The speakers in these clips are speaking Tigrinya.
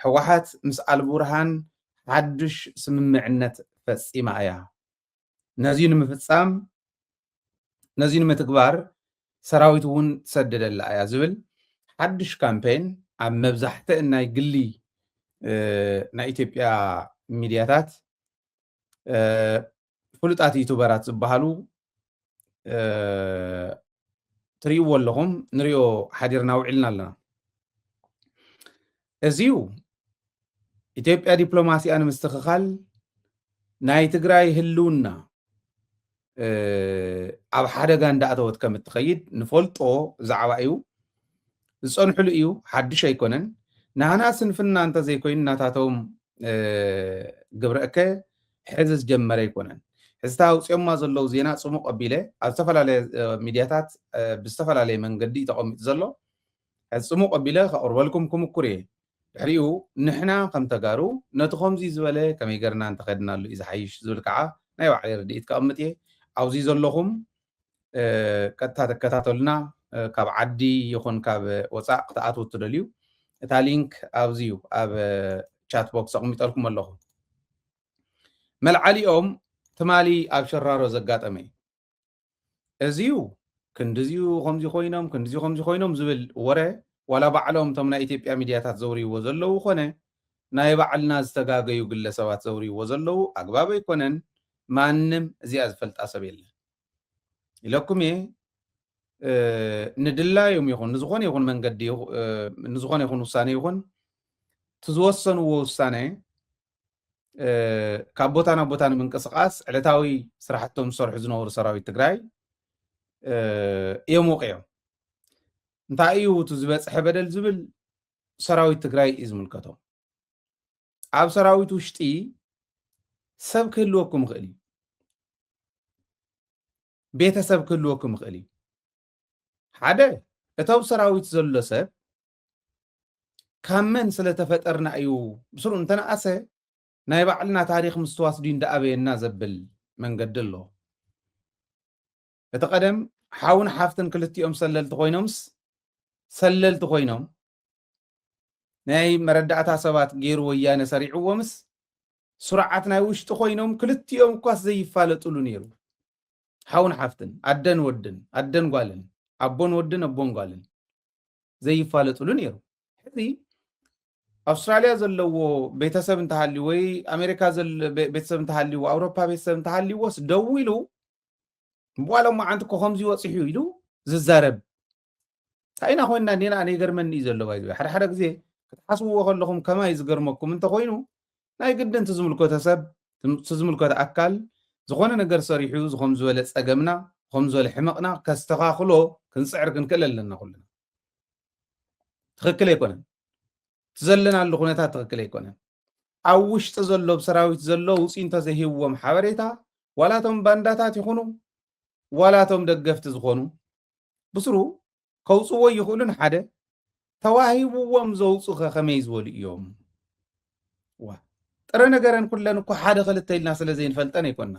ሕወሓት ምስ አልቡርሃን ሓድሽ ስምምዕነት ፈፂማ እያ ነዚ ንምፍፃም ነዚ ንምትግባር ሰራዊት እውን ትሰደደላ እያ ዝብል ሓድሽ ካምፔን ኣብ መብዛሕትአን ናይ ግሊ ናይ ኢትዮጵያ ሚድያታት ፍሉጣት ዩቱበራት ዝበሃሉ ትሪእዎ ኣለኹም ንሪኦ ሓዲርና ውዒልና ኣለና እዚዩ ኢትዮጵያ ዲፕሎማሲኣ ንምስትኽኻል ናይ ትግራይ ህልውና ኣብ ሓደጋ እንዳኣተወት ከም እትኸይድ ንፈልጦ ዛዕባ እዩ ዝፀንሕሉ እዩ ሓድሽ ኣይኮነን ንሃና ስንፍና እንተዘይኮይኑ እናታቶም ግብረእከ ሕዚ ዝጀመረ ኣይኮነን ሕዝታ ውፅኦማ ዘለው ዜና ፅሙቕ ኣቢለ ኣብ ዝተፈላለየ ሚድያታት ብዝተፈላለየ መንገዲ ተቐሚጡ ዘሎ ሕዚ ፅሙቕ ኣቢለ ከቕርበልኩም ክምኩር እየ ድሕሪኡ ንሕና ከም ተጋሩ ነቲ ከምዚ ዝበለ ከመይ ገርና እንተኸድናሉ እዩ ዝሓይሽ ዝብል ከዓ ናይ ባዕለይ ርድኢት ከቕምጥ እየ ኣብዚ ዘለኹም ቀጥታ ተከታተሉና ካብ ዓዲ ይኹን ካብ ወፃእ ክትኣትዉ እትደልዩ እታ ሊንክ ኣብዚዩ ኣብ ቻት ቦክስ ኣቕሚጠልኩም ኣለኹ መልዓሊኦም ትማሊ ኣብ ሸራሮ ዘጋጠመ እዚዩ ክንዲዚዩ ከምዚ ኮይኖም ዝብል ወረ ዋላ ባዕሎም እቶም ናይ ኢትዮጵያ ሚድያታት ዘውርይዎ ዘለው ኮነ ናይ ባዕልና ዝተጋገዩ ግለሰባት ዘውርይዎ ዘለው ኣግባብ ኣይኮነን ማንም እዚኣ ዝፈልጣ ሰብ የለን ኢለኩም እየ ንድላዮም ይኹን ንዝኾነ ይኹን መንገዲ ንዝኾነ ይኹን ውሳነ ይኹን ትዝወሰንዎ ውሳነ ካብ ቦታ ናብ ቦታ ንምንቅስቃስ ዕለታዊ ስራሕቶም ዝሰርሑ ዝነበሩ ሰራዊት ትግራይ እዮም ወቂዖም እንታይ እዩ እቲ ዝበፅሐ በደል ዝብል ሰራዊት ትግራይ እዩ ዝምልከቶም ኣብ ሰራዊት ውሽጢ ሰብ ክህልወኩም ይኽእል እዩ ቤተሰብ ክህልወኩም ይኽእል እዩ ሓደ እቶም ሰራዊት ዘሎ ሰብ ካብ መን ስለተፈጠርና እዩ ብስሩ እንተነኣሰ ናይ ባዕልና ታሪክ ምስትዋስዱ እንዳኣበየና ዘብል መንገዲ ኣሎ እቲ ቀደም ሓውን ሓፍትን ክልቲኦም ሰለልቲ ኮይኖም ናይ መረዳእታ ሰባት ገይሩ ወያነ ሰሪዕዎምስ ስርዓት ናይ ውሽጢ ኮይኖም ክልቲኦም እኳስ ዘይፋለጡሉ ነይሩ ሓውን ሓፍትን ኣደን ወድን ኣደን ጓልን ኣቦን ወድን ኣቦን ጓልን ዘይፋለጡሉ ነይሩ ሕዚ ኣውስትራልያ ዘለዎ ቤተሰብ እንተሃልዩ ወይ ኣሜሪካ ቤተሰብ እንተሃልዩ ኣውሮፓ ቤተሰብ እንተሃልዩዎስ ደው ኢሉ በኋላ ማዓንቲ ከምዚ ወፂሑ ኢሉ ዝዛረብ ታይና ኮይና ኔና ኣነ ይገርመኒ እዩ ዘሎ ባይዘ ሓደ ግዜ ክትሓስብዎ ከለኹም ከማይ ዝገርመኩም እንተኮይኑ ናይ ግድን ትዝምልከቶ ሰብ ትዝምልከቶ ኣካል ዝኾነ ነገር ሰሪሑ ዝኸም ዝበለ ፀገምና ከም ዝበለ ሕመቕና ከስተኻኽሎ ክንፅዕር ክንክእል ኣለና ኩልና ትኽክል ኣይኮነን ትዘለናሉ ኩነታት ትኽክል ኣይኮነን ኣብ ውሽጢ ዘሎ ብሰራዊት ዘሎ ውፅኢ እንተዘይህብዎም ሓበሬታ ዋላቶም ባንዳታት ይኹኑ ዋላቶም ደገፍቲ ዝኾኑ ብስሩ ከውፅዎ ይኽእሉን ሓደ ተዋሂብዎም ዘውፅኡ ከመይ ዝበሉ እዮም ጥረ ነገረን ኩለን እኮ ሓደ ክልተ ኢልና ስለዘይንፈልጠን ኣይኮንና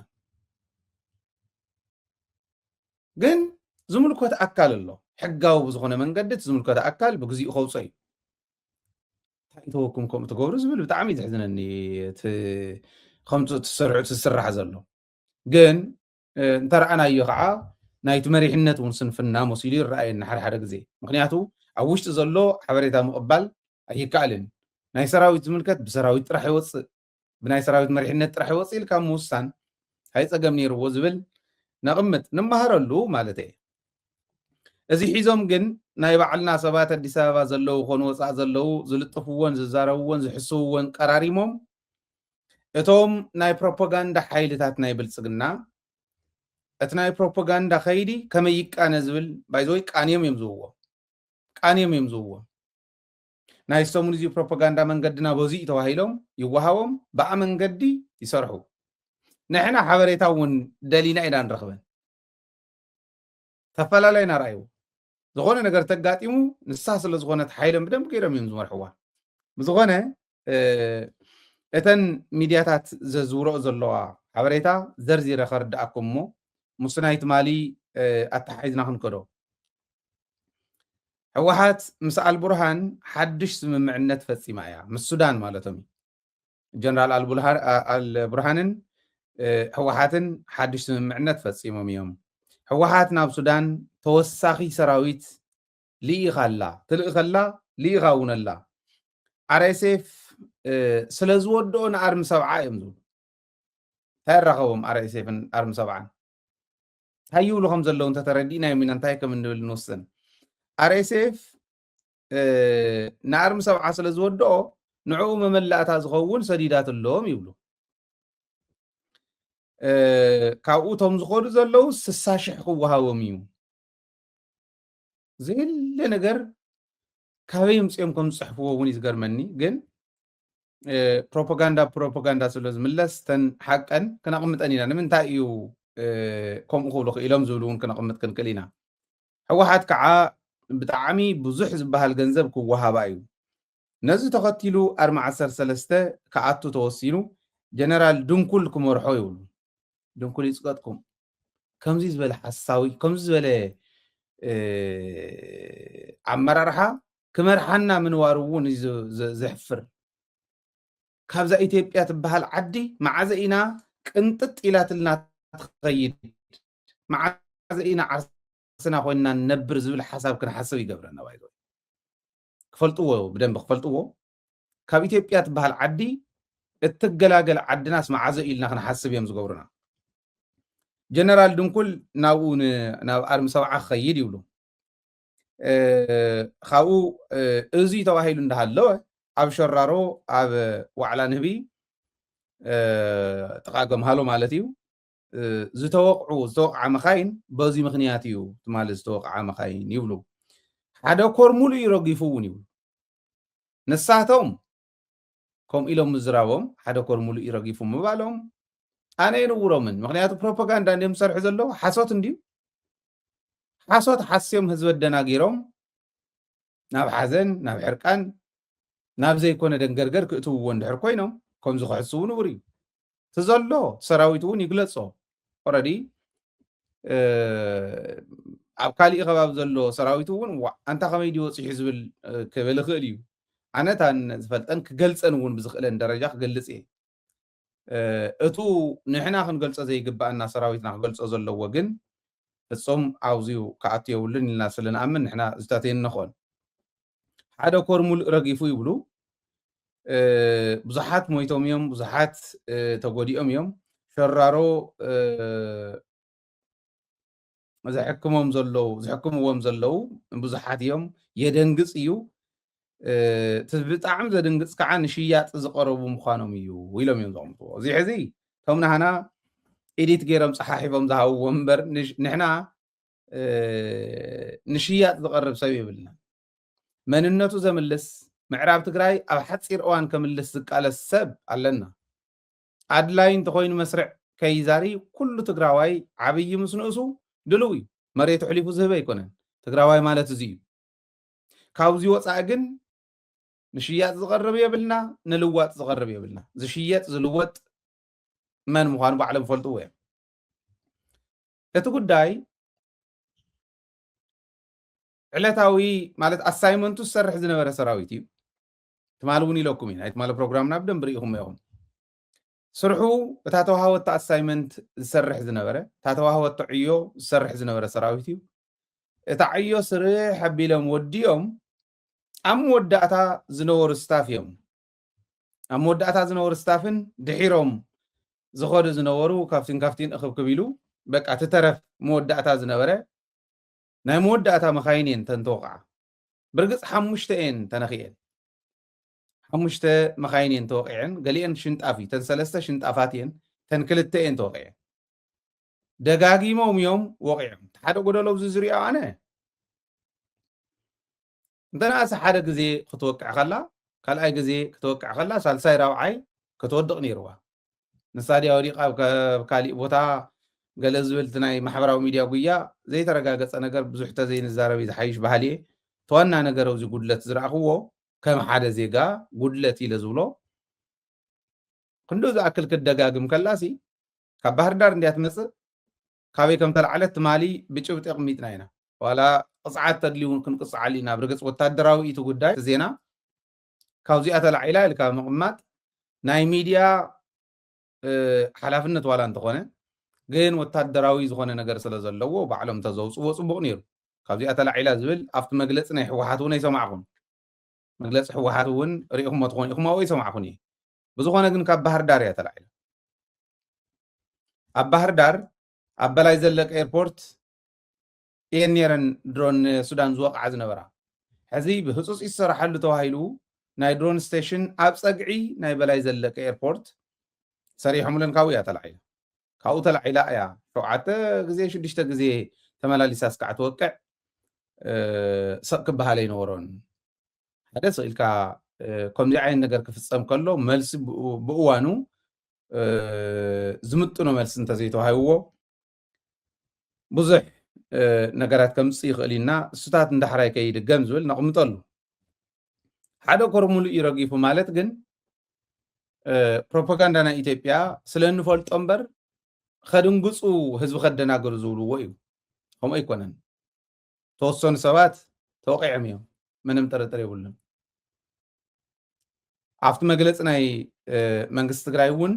ግን ዝምልከት ኣካል ኣሎ ሕጋዊ ብዝኾነ መንገዲ ዝምልከት ኣካል ብግዚኡ ከውፅኦ እዩ ታይተወኩም ከምኡ ትገብሩ ዝብል ብጣዕሚ ዝሕዝነኒ ከምቲ ትሰርሑ ትስራሕ ዘሎ ግን እንተረኣናዮ ከዓ ናይቲ መሪሕነት እውን ስንፍና መሲሉ ይረኣየና ሓደ ግዜ ምክንያቱ ኣብ ውሽጢ ዘሎ ሓበሬታ ምቕባል ኣይከኣልን ናይ ሰራዊት ዝምልከት ብሰራዊት ጥራሕ ይወፅእ ብናይ ሰራዊት መሪሕነት ጥራሕ ይወፅእ ኢልካ ምውሳን ሃይፀገም ነይርዎ ዝብል ነቕምጥ ንመሃረሉ ማለት እየ እዚ ሒዞም ግን ናይ ባዕልና ሰባት ኣዲስ ኣበባ ዘለው ኮኑ ወፃእ ዘለው ዝልጥፍዎን ዝዛረብዎን ዝሕስብዎን ቀራሪሞም እቶም ናይ ፕሮፓጋንዳ ሓይልታት ናይ ብልፅግና እቲ ናይ ፕሮፓጋንዳ ከይዲ ከመይ ይቃነ ዝብል ባይዘወይ ቃንዮም እዮም ዝውዎ ናይ ሰሙን እዚ ፕሮፓጋንዳ መንገድና በዚኡ ተባሂሎም ይወሃቦም ብኣ መንገዲ ይሰርሑ ንሕና ሓበሬታ እውን ደሊና ኢና ንረኽበን ተፈላለዩና ረኣዩ ዝኾነ ነገር ተጋጢሙ ንሳ ስለ ዝኾነት ሓይሎም ብደንብ ገይሮም እዮም ዝመርሕዋ ብዝኾነ እተን ሚድያታት ዘዝውርኦ ዘለዋ ሓበሬታ ዘርዚረ ከርድኣኩም እሞ ሙስናይ ትማሊ ኣተሓሒዝና ክንከዶ ሕወሓት ምስ አልቡርሃን ሓድሽ ስምምዕነት ፈፂማ እያ ምስ ሱዳን ማለቶም ጀነራል አልቡርሃንን ሕወሓትን ሓድሽ ስምምዕነት ፈፂሞም እዮም ሕወሓት ናብ ሱዳን ተወሳኺ ሰራዊት ልኢኻ ኣላ ትልኢ ከላ ልኢኻ እውን ኣላ RSF ስለ ዝወድኦ ንኣርሚ ሰብዓ እዮም ዝብሉ እንታይ ይራኸቦም RSFን ኣርሚ ሰብዓን እንታይ ይብሉ ከም ዘለዉ እንተተረዲእና ኢና እንታይ ከም እንብል ንወስን RSF ንኣርሚ ሰብዓ ስለ ዝወድኦ ንዕኡ መመላእታ ዝኸውን ሰዲዳት ኣለዎም ይብሉ ካብኡ ቶም ዝኸዱ ዘለዉ 60,000 ክወሃቦም እዩ ዘየለ ነገር ካበይ ምፅኦም ከም ዝፅሕፍዎ እውን እዩ ዝገርመኒ ግን ፕሮፓጋንዳ ስለ ዝምለስ ተን ሓቀን ክነቕምጠን ኢና ንምንታይ እዩ ከምኡ ክብሉ ክኢሎም ዝብሉ እውን ክነቕምጥ ክንክእል ኢና ሕወሓት ከዓ ብጣዕሚ ብዙሕ ዝበሃል ገንዘብ ክወሃባ እዩ ነዚ ተኸቲሉ ኣርሚ 13 ክኣቱ ተወሲኑ ጀነራል ድንኩል ክመርሖ ይብሉ ድንኩል ይፅቀጥኩም ከምዚ ዝበለ ሓሳዊ ከምዚ ዝበለ ኣመራርሓ ክመርሓና ምንዋሩ እውን ዘሕፍር ካብዛ ኢትዮጵያ ትበሃል ዓዲ መዓዘ ኢና ቅንጥጥ ኢላትልና ትኸይድ መዓዘ ኢና ዓርስና ኮይንና ንነብር ዝብል ሓሳብ ክንሓስብ ይገብረና ባይዞ ክፈልጥዎ ብደንብ ክፈልጥዎ ካብ ኢትዮጵያ ትበሃል ዓዲ እትገላገል ዓድናስ መዓዘ ኢልና ክንሓስብ እዮም ዝገብሩና ጀነራል ድንኩል ናብኡ ናብ ኣርሚ ሰብዓ ክኸይድ ይብሉ ካብኡ እዙይ ተባሂሉ እንዳሃለወ ኣብ ሸራሮ ኣብ ዋዕላ ንህቢ ጥቃ ገምሃሎ ማለት እዩ ዝተወቅዓ መኻይን በዚ ምክንያት እዩ ትማሊ ዝተወቅዓ መኻይን ይብሉ ሓደ ኮር ሙሉእ ይረጊፉ እውን ይብሉ ንሳቶም ከምኡ ኢሎም ምዝራቦም ሓደ ኮር ሙሉእ ይረጊፉ ምባሎም ኣነ ይንውሮምን ምክንያቱ ፕሮፓጋንዳ እንዲኦም ዝሰርሑ ዘለዉ ሓሶት እንድዩ ሓሶት ሓስዮም ህዝቢ ኣደናጊሮም ናብ ሓዘን ናብ ሕርቃን ናብ ዘይኮነ ደንገርገር ክእትውዎ እንድሕር ኮይኖም ከምዚ ክሕስቡ ንቡር እዩ እቲ ዘሎ ሰራዊት እውን ይግለፆ ኦረዲ ኣብ ካሊእ ከባቢ ዘሎ ሰራዊት እውን ኣንታ ከመይ ድዩ ወፂሑ ዝብል ክብል ይኽእል እዩ ኣነ ታን ዝፈልጠን ክገልፀን እውን ብዝኽእለን ደረጃ ክገልፅ እየ እቱ ንሕና ክንገልፆ ዘይግባአና ሰራዊትና ክገልፆ ዘለዎ ግን ፍፆም ኣብዚኡ ክኣቱ የብሉን ኢልና ስለንኣምን ንሕና ዝታተየን ንኾን ሓደ ኮር ሙሉእ ረጊፉ ይብሉ ብዙሓት ሞይቶም እዮም ብዙሓት ተጎዲኦም እዮም ሸራሮ ዝሕክምዎም ዘለዉ ብዙሓት እዮም የደንግፅ እዩ ብጣዕሚ ዘደንግፅ ከዓ ንሽያጥ ዝቀረቡ ምዃኖም እዩ ኢሎም እዮም ዘቕምጥዎ እዚ ሕዚ ቶም ናሃና ኤዲት ገይሮም ፀሓሒፎም ዝሃብዎ እምበር ንሕና ንሽያጥ ዝቐርብ ሰብ የብልና መንነቱ ዘምልስ ምዕራብ ትግራይ ኣብ ሓፂር እዋን ከምልስ ዝቃለስ ሰብ ኣለና ኣድላይ እንተኮይኑ መስርዕ ከይዛሪ ኩሉ ትግራዋይ ዓብይ ምስ ንእሱ ድልው እዩ መሬቱ ሕሊፉ ዝህበ ኣይኮነን ትግራዋይ ማለት እዚ እዩ ካብዚ ወፃኢ ግን ንሽያጥ ዝቐርብ የብልና ንልዋጥ ዝቐርብ የብልና ዝሽየጥ ዝልወጥ መን ምዃኑ ባዕሎም ፈልጥዎ እዮም እቲ ጉዳይ ዕለታዊ ማለት ኣሳይመንቱ ዝሰርሕ ዝነበረ ሰራዊት እዩ ትማል እውን ኢለኩም ኢና ትማል ፕሮግራምና ብደንብ ርኢኹም ኢኹም ስርሑ እታ ተዋሃወቶ ኣሳይመንት ዝሰርሕ ዝነበረ እታ ተዋሃወቶ ዕዮ ዝሰርሕ ዝነበረ ሰራዊት እዩ እታ ዕዮ ስርሕ ኣቢሎም ወዲኦም ኣብ መወዳእታ ዝነበሩ ስታፍ እዮም ኣብ መወዳእታ ዝነበሩ ስታፍን ድሒሮም ዝኸዱ ዝነበሩ ካፍቲን እኽብክብ ኢሉ በቃ ትተረፍ መወዳእታ ዝነበረ ናይ መወዳእታ መኻይን እየን ተንተወቕዓ ብርግፅ 5 እየን ተነኺአን 5 መኻይን እየን ተወቂዐን ገሊአን ሽንጣፍ እዩ ተን 3 ሽንጣፋት እየን ተን 2 እየን ተወቂዐን ደጋጊሞም እዮም ወቂዖም ሓደ ጎደሎ ብዚ ዝሪኦ ኣነ እንተናእሰ ሓደ ግዜ ክትወቅዕ ከላ ካልኣይ ግዜ ክትወቅዕ ከላ ሳልሳይ ራብዓይ ክትወድቕ ነይርዋ ንሳድያ ወዲቓ ኣብ ካሊእ ቦታ ገለ ዝብልቲ ናይ ማሕበራዊ ሚድያ ጉያ ዘይተረጋገፀ ነገር ብዙሕ ተዘይንዛረብ ዝሓይሽ ባህሊ እየ ተዋና ነገር ኣብዚ ጉድለት ዝረኣኽዎ ከም ሓደ ዜጋ ጉድለት ኢለ ዝብሎ ክንዶ ዝኣክል ክደጋግም ከላሲ ካብ ባህር ዳር እንድያ ትመፅእ ካበይ ከም ተላዕለት ትማሊ ብጭብጢ ኣቕሚጥና ኢና ዋላ ቅፅዓት ተድልዩን ክንቅፅዓሊ ኢና ብርግፅ ወታደራዊ እቲ ጉዳይ ዜና ካብዚኣ ተላዒላ ኢልካ ምቕማጥ ናይ ሚድያ ሓላፍነት ዋላ እንተኾነ ግን ወታደራዊ ዝኾነ ነገር ስለ ዘለዎ ባዕሎም ተዘውፅዎ ፅቡቕ ነይሩ ካብዚኣ ተላዒላ ዝብል ኣብቲ መግለፂ ናይ ሕወሓት እውን ኣይሰማዕኹን መግለፂ ሕወሓት እውን ሪኢኹሞ ትኾኑ ኢኹም ኣብኡ ይሰማዕኹን እየ ብዝኾነ ግን ካብ ባህር ዳር እያ ተላዒላ ኣብ ባህር ዳር ኣብ በላይ ዘለቀ ኤርፖርት እየን ነረን ድሮን ሱዳን ዝወቕዓ ዝነበራ ሕዚ ብህፁፅ ይሰራሓሉ ተባሂሉ ናይ ድሮን ስቴሽን ኣብ ፀግዒ ናይ በላይ ዘለቀ ኤርፖርት ሰሪሖሙለን ካብኡ እያ ተላዒላ ካብኡ ተላዒላ እያ 7 ግዜ 6 ግዜ ተመላሊሳ እስካዕ ትወቅዕ ሰቕ ክበሃል ኣይነበሮን ሓደ ስኢልካ ከምዚ ዓይነት ነገር ክፍፀም ከሎ መልሲ ብእዋኑ ዝምጥኖ መልሲ እንተዘይተዋሂብዎ ብዙሕ ነገራት ከምፅእ ይኽእል ኢና እሱታት እንዳሕራይ ከይድገም ዝብል ነቕምጠሉ ሓደ ኮር ሙሉእ ይረጊፉ ማለት ግን ፕሮፓጋንዳ ናይ ኢትዮጵያ ስለ እንፈልጦ እምበር ከድንግፁ ህዝቢ ከደናገሩ ዝብልዎ እዩ ከምኡ ኣይኮነን ተወሰኑ ሰባት ተወቂዖም እዮም ምንም ጥርጥር የብሉን ኣብቲ መግለፂ ናይ መንግስቲ ትግራይ እውን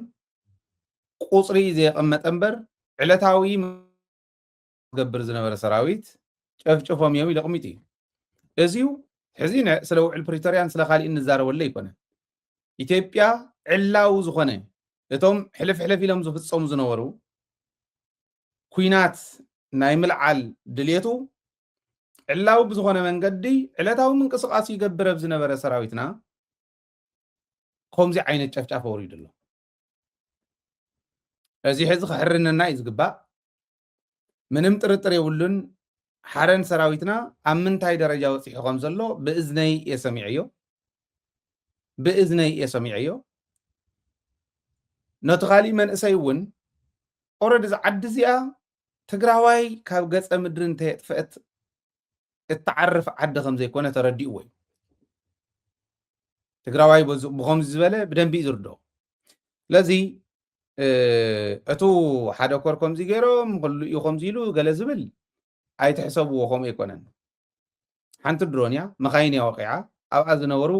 ቁፅሪ ዘየቐመጠ እምበር ዕለታዊ ዝገብር ዝነበረ ሰራዊት ጨፍጨፎም እዮም ኢሉ ኣቕሚጡ እዩ እዚዩ ሕዚ ስለ ውዕል ፕሪቶርያን ስለ ካሊእ እንዛረበሉ ኣይኮነን ኢትዮጵያ ዕላው ዝኾነ እቶም ሕልፍ ሕልፍ ኢሎም ዝፍፀሙ ዝነበሩ ኩናት ናይ ምልዓል ድልየቱ ዕላው ብዝኾነ መንገዲ ዕለታዊ ምንቅስቃስ ይገብር ኣብ ዝነበረ ሰራዊትና ከምዚ ዓይነት ጨፍጫፍ ወሪዱ ኣሎ እዚ ሕዚ ክሕርነና እዩ ዝግባእ ምንም ጥርጥር የብሉን ሓረን ሰራዊትና ኣብ ምንታይ ደረጃ ወፂሑ ከም ዘሎ ብእዝነይ የሰሚዐዮ ነቲ ካሊእ መንእሰይ እውን ኦረዲ ዓዲ እዚኣ ትግራዋይ ካብ ገፀ ምድሪ እንተየጥፍአት እትዓርፍ ዓዲ ከም ዘይኮነ ተረዲእዎ እዩ ትግራዋይ ብከምዚ ዝበለ ብደንቢ እዩ ዝርድኦ ስለዚ እቱ ሓደ ኮር ከምዚ ገይሮም ኩሉ እዩ ከምዚ ኢሉ ገለ ዝብል ኣይትሕሰብዎ ከምኡ ኣይኮነን ሓንቲ ድሮን እያ መኻይን እያ ወቂዓ ኣብኣ ዝነበሩ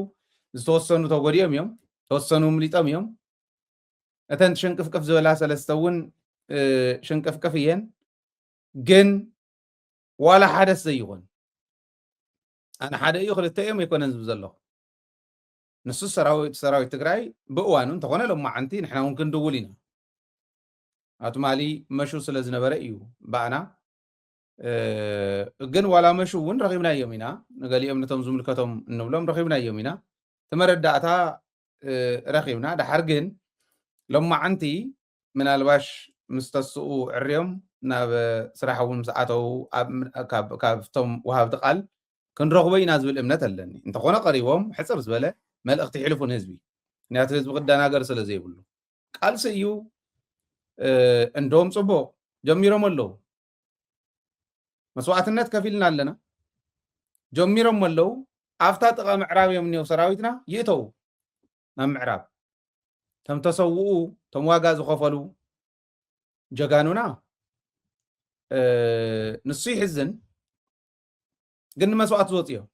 ዝተወሰኑ ተጎዲኦም እዮም ተወሰኑ ምሊጦም እዮም እተን ሽንቅፍቅፍ ዝበላ ሰለስተ እውን ሽንቅፍቅፍ እየን ግን ዋላ ሓደስ ዘይኮን ኣነ ሓደ እዩ ክልተ እዮም ኣይኮነን ዝብል ዘለኹ ንሱ ሰራዊት ትግራይ ብእዋኑ እንተኾነ ሎማዓንቲ ንሕና እውን ክንድውል ኢና ኣትማሊ መሹ ስለ ዝነበረ እዩ ባኣና ግን ዋላ መሹ እውን ረኺብናዮም ኢና ንገሊኦም ነቶም ዝምልከቶም እንብሎም ረኺብናዮም ኢና ተመረዳእታ ረኺብና ድሓር ግን ሎማዓንቲ ምናልባሽ ምስ ተስኡ ዕርዮም ናብ ስራሕ እውን ምስ ኣተው ካብቶም ወሃብቲ ቃል ክንረኽቦ ኢና ዝብል እምነት ኣለኒ እንተኾነ ቀሪቦም ሕፅር ዝበለ መልእኽቲ ይሕልፉ ንህዝቢ ምክንያቱ ህዝቢ ክደናገር ስለ ዘይብሉ ቃልሲ እዩ እንደውም ፅቡቅ ጀሚሮም ኣለዉ መስዋዕትነት ከፊልና ኣለና ጀሚሮም ኣለዉ ኣብታ ጥቃ ምዕራብ እዮም እኒው ሰራዊትና ይእተው ናብ ምዕራብ ተም ተሰውኡ ቶም ዋጋ ዝኸፈሉ ጀጋኑና ንሱ ይሕዝን ግን ንመስዋዕት ዝወፅ እዮም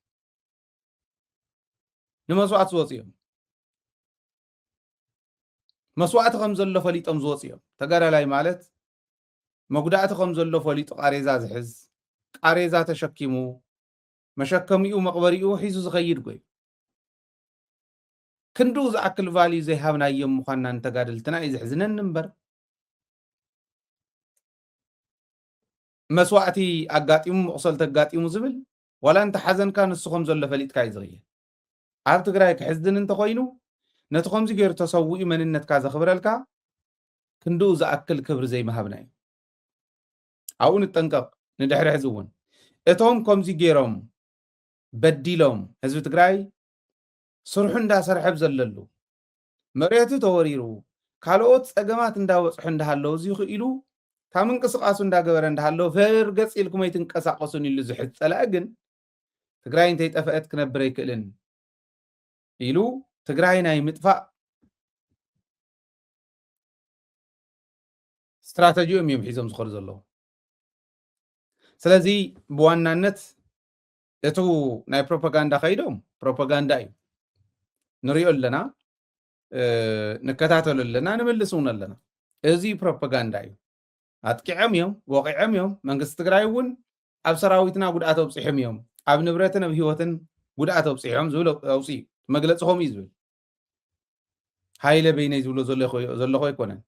መስዋዕቲ ከም ዘሎ ፈሊጦም ዝወፅ እዮም ተጋዳላይ ማለት መጉዳእቲ ከም ዘሎ ፈሊጡ ቃሬዛ ዝሕዝ ቃሬዛ ተሸኪሙ መሸከሚኡ መቕበሪኡ ሒዙ ዝኸይድ ጎይ ክንዱ ዝኣክል ቫልዩ ዘይሃብናዮም ምዃንና ንተጋደልትና እዩ ዝሕዝነኒ እምበር መስዋዕቲ ኣጋጢሙ መቑሰልቲ ኣጋጢሙ ዝብል ዋላ እንተ ሓዘንካ ንሱ ከም ዘሎ ፈሊጥካ እዩ ዝኽየል ኣብ ትግራይ ክሕዝን እንተኮይኑ ነቲ ከምዚ ገይሩ ተሰዊኡ መንነትካ ዘኽብረልካ ክንዱ ዝኣክል ክብሪ ዘይመሃብና እዩ ኣብኡ ንጠንቀቕ ንድሕሪ ሕዚ እውን እቶም ከምዚ ገይሮም በዲሎም ህዝቢ ትግራይ ስርሑ እንዳሰርሐ ዘለሉ መሬቱ ተወሪሩ ካልኦት ፀገማት እንዳበፅሑ እንዳሃለዉ እዚ ይኽኢሉ ካብ ምንቅስቃሱ እንዳገበረ እንዳሃለዉ ፈርገፅ ኢልኩም ኣይትንቀሳቀሱን ኢሉ ዝሕፀላእ ግን ትግራይ እንተይጠፍአት ክነብር ኣይክእልን ኢሉ ትግራይ ናይ ምጥፋእ ስትራቴጂኦም እዮም ሒዞም ዝኸዱ ዘለዉ ስለዚ ብዋናነት እቱ ናይ ፕሮፓጋንዳ ከይዶም ፕሮፓጋንዳ እዩ ንሪኦ ኣለና ንከታተሉ ኣለና ንመልስ እውን ኣለና እዚ ፕሮፓጋንዳ እዩ ኣጥቂዖም እዮም ወቂዖም እዮም መንግስቲ ትግራይ እውን ኣብ ሰራዊትና ጉድኣት ኣብፅሖም እዮም ኣብ ንብረትን ኣብ ሂወትን ጉድኣት ኣብፅሖም ዝብል ኣውፅኡ መግለፂ ከምኡ እዩ ዝብል ሃይለ በይነይ ዝብሎ ዘለኹ ኣይኮነን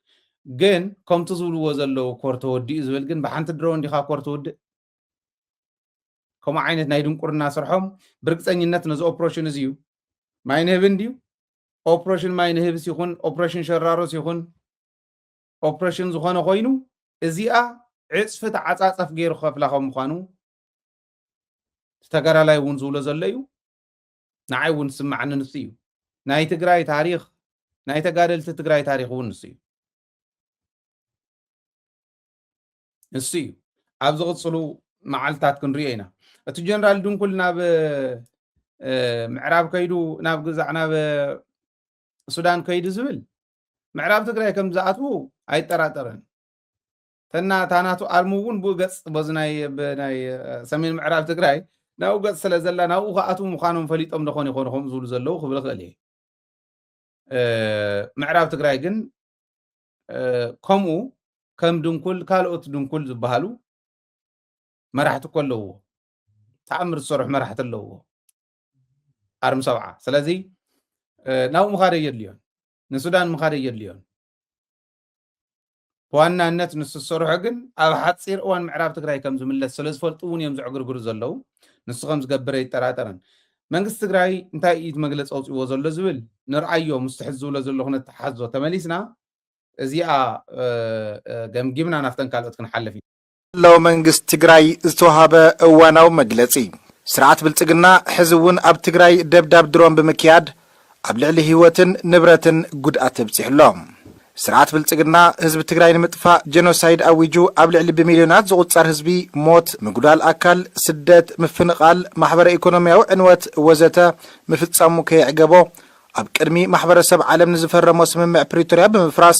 ግን ከምቲ ዝብልዎ ዘለዉ ኮር ተወዲኡ ዝብል ግን ብሓንቲ ድሮ እንዲኻ ኮር ትውድእ ከምኡ ዓይነት ናይ ድንቁርና ስርሖም ብርግፀኝነት ነዚ ኦፕሬሽን እዚ እዩ ማይ ንህብ እንድዩ ኦፕሬሽን ማይ ንህብስ ይኹን ኦፕሬሽን ሸራሮስ ይኹን ኦፕሬሽን ዝኾነ ኮይኑ እዚኣ ዕፅፍቲ ዓፃፀፍ ገይሩ ከፍላ ከም ምኳኑ ተጋዳላይ እውን ዝብሎ ዘሎ እዩ ንዓይ እውን ዝስማዓኒ ንሱ እዩ ናይ ትግራይ ታሪክ ናይ ተጋደልቲ ትግራይ ታሪክ እውን ንሱ እዩ ንሱ እዩ ኣብ ዝቕፅሉ መዓልትታት ክንሪኦ ኢና እቲ ጀነራል ድንኩል ናብ ምዕራብ ከይዱ ናብ ግዛዕ ናብ ሱዳን ከይዱ ዝብል ምዕራብ ትግራይ ከም ዝኣትዉ ኣይጠራጠረን ተና ታናቱ ኣርሙ እውን ብገፅ በዚ ናይ ሰሜን ምዕራብ ትግራይ ናብኡ ገፅ ስለ ዘላ ናብኡ ከኣትዉ ምዃኖም ፈሊጦም ደኾን ይኾኑ ከምኡ ዝብሉ ዘለዉ ክብል ክእል እየ ምዕራብ ትግራይ ግን ከምኡ ከም ድንኩል ካልኦት ድንኩል ዝበሃሉ መራሕቲ እኮ ኣለውዎ ተኣምር ዝሰርሑ መራሕቲ ኣለውዎ ኣርሚ ሰብዓ ስለዚ ናብኡ ምኻደ የድልዮን ንሱዳን ምኻደ የድልዮን ብዋናነት ንሱ ዝሰርሖ ግን ኣብ ሓፂር እዋን ምዕራብ ትግራይ ከም ዝምለስ ስለ ዝፈልጡ እውን እዮም ዝዕግርግሩ ዘለዉ ንሱ ከም ዝገብረ ይጠራጠረን መንግስቲ ትግራይ እንታይ እዩ መግለፂ ኣውፅዎ ዘሎ ዝብል ንርኣዮ ምስ ትሕዝ ዝብሎ ዘሎ ኩነት ተሓዞ ተመሊስና እዚኣ ገምጊምና ናፍተን ካልኦት ክንሓልፍ ለው መንግስቲ ትግራይ ዝተዋሃበ እዋናዊ መግለፂ ስርዓት ብልጽግና ሕዚ እውን ኣብ ትግራይ ደብዳብ ድሮን ብምክያድ ኣብ ልዕሊ ህይወትን ንብረትን ጉድኣት ተብፂሕሎም ስርዓት ብልጽግና ህዝቢ ትግራይ ንምጥፋእ ጀኖሳይድ ኣዊጁ ኣብ ልዕሊ ብሚልዮናት ዝቁፀር ህዝቢ ሞት ምጉዳል ኣካል ስደት ምፍንቓል ማሕበረ ኢኮኖምያዊ ዕንወት ወዘተ ምፍጻሙ ከይዕገቦ ኣብ ቅድሚ ማሕበረሰብ ዓለም ንዝፈረሞ ስምምዕ ፕሪቶርያ ብምፍራስ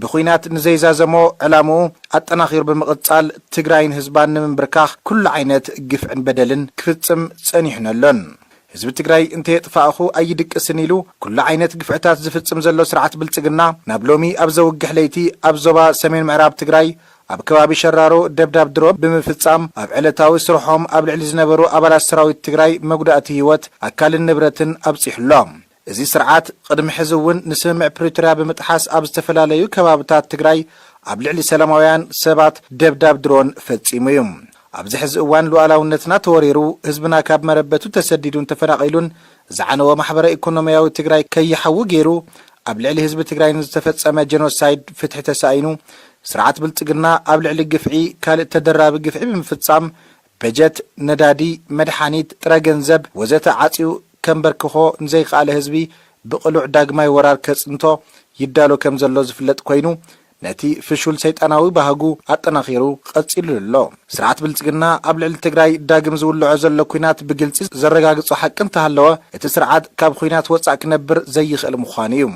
ብኹናት ንዘይዛዘሞ ዕላምኡ ኣጠናኺሩ ብምቕጻል ትግራይን ህዝባን ንምንብርካኽ ኩሉ ዓይነት ግፍዕን በደልን ክፍጽም ጸኒሕነሎን ህዝቢ ትግራይ እንተየጥፋእኹ ኣይድቅስን ኢሉ ኩሉ ዓይነት ግፍዕታት ዝፍጽም ዘሎ ስርዓት ብልጽግና ናብ ሎሚ ኣብ ዘውግሕ ለይቲ ኣብ ዞባ ሰሜን ምዕራብ ትግራይ ኣብ ከባቢ ሸራሮ ደብዳብ ድሮ ብምፍጻም ኣብ ዕለታዊ ስርሖም ኣብ ልዕሊ ዝነበሩ ኣባላት ሰራዊት ትግራይ መጉዳእቲ ህይወት ኣካልን ንብረትን ኣብፂሕሎም እዚ ስርዓት ቅድሚ ሕዚ እውን ንስምምዕ ፕሪቶርያ ብምጥሓስ ኣብ ዝተፈላለዩ ከባቢታት ትግራይ ኣብ ልዕሊ ሰላማውያን ሰባት ደብዳብ ድሮን ፈጺሙ እዩ ኣብዚ ሕዚ እዋን ሉዓላውነትና ተወሪሩ ህዝብና ካብ መረበቱ ተሰዲዱን ተፈናቒሉን ዝዓነወ ማሕበረ ኢኮኖምያዊ ትግራይ ከይሓዊ ገይሩ ኣብ ልዕሊ ህዝቢ ትግራይ ንዝተፈጸመ ጀኖሳይድ ፍትሒ ተሳኢኑ ስርዓት ብልጽግና ኣብ ልዕሊ ግፍዒ ካልእ ተደራቢ ግፍዒ ብምፍጻም በጀት ነዳዲ መድሓኒት ጥረ ገንዘብ ወዘተ ዓፂኡ ከንበርክኾ ንዘይከኣለ ህዝቢ ብቕሉዕ ዳግማይ ወራር ከጽንቶ ይዳሎ ከም ዘሎ ዝፍለጥ ኮይኑ ነቲ ፍሹል ሰይጣናዊ ባህጉ ኣጠናኺሩ ቀጺሉ ኣሎ ስርዓት ብልጽግና ኣብ ልዕሊ ትግራይ ዳግም ዝውልዖ ዘሎ ኩናት ብግልፂ ዘረጋግጾ ሓቂ እንተሃለወ እቲ ስርዓት ካብ ኩናት ወጻእ ክነብር ዘይኽእል ምዃኑ እዩ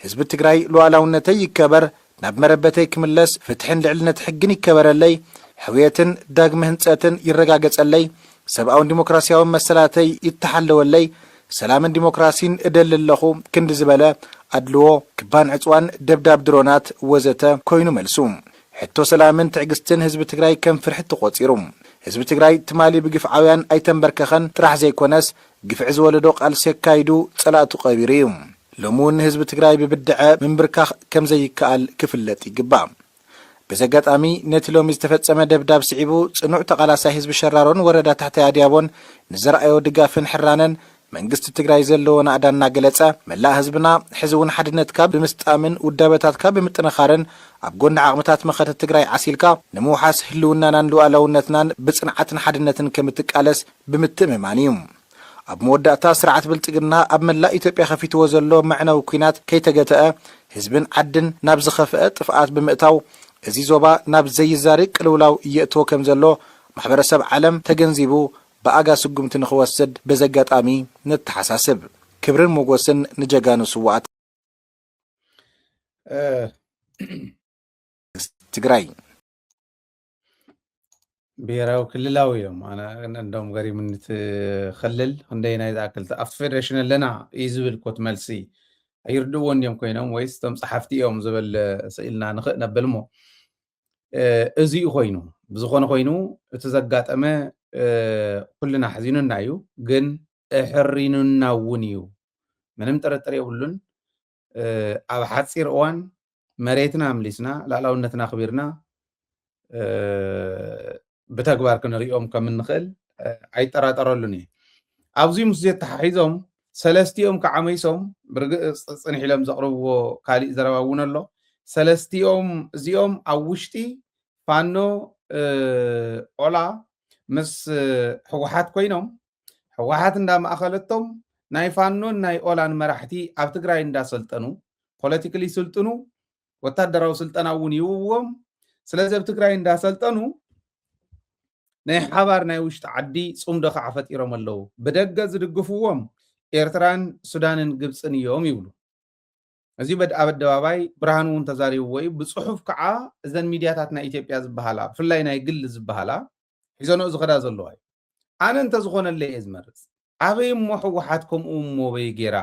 ህዝቢ ትግራይ ሉዓላውነተይ ይከበር ናብ መረበተይ ክምለስ ፍትሕን ልዕልነት ሕግን ይከበረለይ ሕውየትን ዳግሚ ህንፀትን ይረጋገጸለይ ሰብኣውን ዲሞክራሲያውን መሰላተይ ይተሓለወለይ ሰላምን ዲሞክራሲን እደሊ ኣለኹ ክንዲ ዝበለ ኣድልዎ ክባን ዕፅዋን ደብዳብ ድሮናት ወዘተ ኮይኑ መልሱ ሕቶ ሰላምን ትዕግስትን ህዝቢ ትግራይ ከም ፍርሒ ተቆፂሩ ህዝቢ ትግራይ ትማሊ ብግፍዓውያን ኣይተንበርከኸን ጥራሕ ዘይኮነስ ግፍዕ ዝወለዶ ቃልሲ የካይዱ ጸላእቱ ቀቢሩ እዩ ሎሚ እውን ህዝቢ ትግራይ ብብድዐ ምንብርካኽ ከም ዘይከኣል ክፍለጥ ይግባእ በዘጋጣሚ ነቲ ሎሚ ዝተፈጸመ ደብዳብ ስዒቡ ጽኑዕ ተቓላሳይ ህዝቢ ሸራሮን ወረዳ ታሕተይ ኣድያቦን ንዘረኣዮ ድጋፍን ሕራነን መንግስቲ ትግራይ ዘለዎ ናዕዳ እናገለጸ መላእ ህዝብና ሕዚ እውን ሓድነትካ ብምስጣምን ውዳበታትካ ብምጥንኻርን ኣብ ጎኒ ዓቕምታት መኸተ ትግራይ ዓሲልካ ንምውሓስ ህልውናናን ሉዓላውነትናን ብጽንዓትን ሓድነትን ከም እትቃለስ ብምትእምማን እዩ ኣብ መወዳእታ ስርዓት ብልጽግና ኣብ መላእ ኢትዮጵያ ከፊትዎ ዘሎ መዕነዊ ኩናት ከይተገተአ ህዝብን ዓድን ናብ ዝኸፍአ ጥፍኣት ብምእታው እዚ ዞባ ናብ ዘይዛርቅ ቅልውላው እየእትዎ ከም ዘሎ ማሕበረሰብ ዓለም ተገንዚቡ በኣጋ ስጉምቲ ንኽወስድ በዘጋጣሚ ንተሓሳስብ ክብርን ሞጎስን ንጀጋኑ ስዋዕት ትግራይ ብሔራዊ ክልላዊ እዮም ኣነ እንደም ገሪም እንትኽልል ክንደይ ናይ ዝኣክል ኣብቲ ፌደሬሽን ኣለና እዩ ዝብል ኮት መልሲ ኣይርድእዎን እዮም ኮይኖም ወይስ እቶም ፀሓፍቲ እዮም ዝብል ስኢልና ንኽእል ነብል እሞ እዚኡ ኮይኑ ብዝኾነ ኮይኑ እቲ ዘጋጠመ ኩልና ሓዚኑና እዩ ግን እሕሪኑና እውን እዩ ምንም ጥርጥር የብሉን ኣብ ሓፂር እዋን መሬትና ኣምሊስና ላዕላውነትና ኣኽቢርና ብተግባር ክንሪኦም ከም እንኽእል ኣይጠራጠረሉን እየ ኣብዚ ምስ ዘተሓሒዞም ሰለስቲኦም ከዓመይሶም ብርግፅ ፅንሕ ኢሎም ዘቕርብዎ ካሊእ ዘረባ እውን ኣሎ ሰለስቲኦም እዚኦም ኣብ ውሽጢ ፋኖ ኦላ ምስ ሕወሓት ኮይኖም ሕወሓት እንዳማእኸለቶም ናይ ፋኖን ናይ ኦላን መራሕቲ ኣብ ትግራይ እንዳሰልጠኑ ፖለቲካሊ ይስልጥኑ ወታደራዊ ስልጠና እውን ይውዎም ስለዚ ኣብ ትግራይ እንዳሰልጠኑ ናይ ሓባር ናይ ውሽጢ ዓዲ ፅምዶ ከዓ ፈጢሮም ኣለዉ ብደገ ዝድግፍዎም ኤርትራን ሱዳንን ግብፅን እዮም ይብሉ እዚ ኣብ ኣደባባይ ብርሃኑ እውን ተዛሪብዎ እዩ ብፅሑፍ ከዓ እዘን ሚድያታት ናይ ኢትዮጵያ ዝበሃላ ብፍላይ ናይ ግሊ ዝበሃላ ሒዘንኦ ዝኸዳ ዘለዋ እዩ ኣነ እንተዝኾነለ እየ ዝመርፅ ኣበይ እሞ ሕወሓት ከምኡ እሞ በይ ጌራ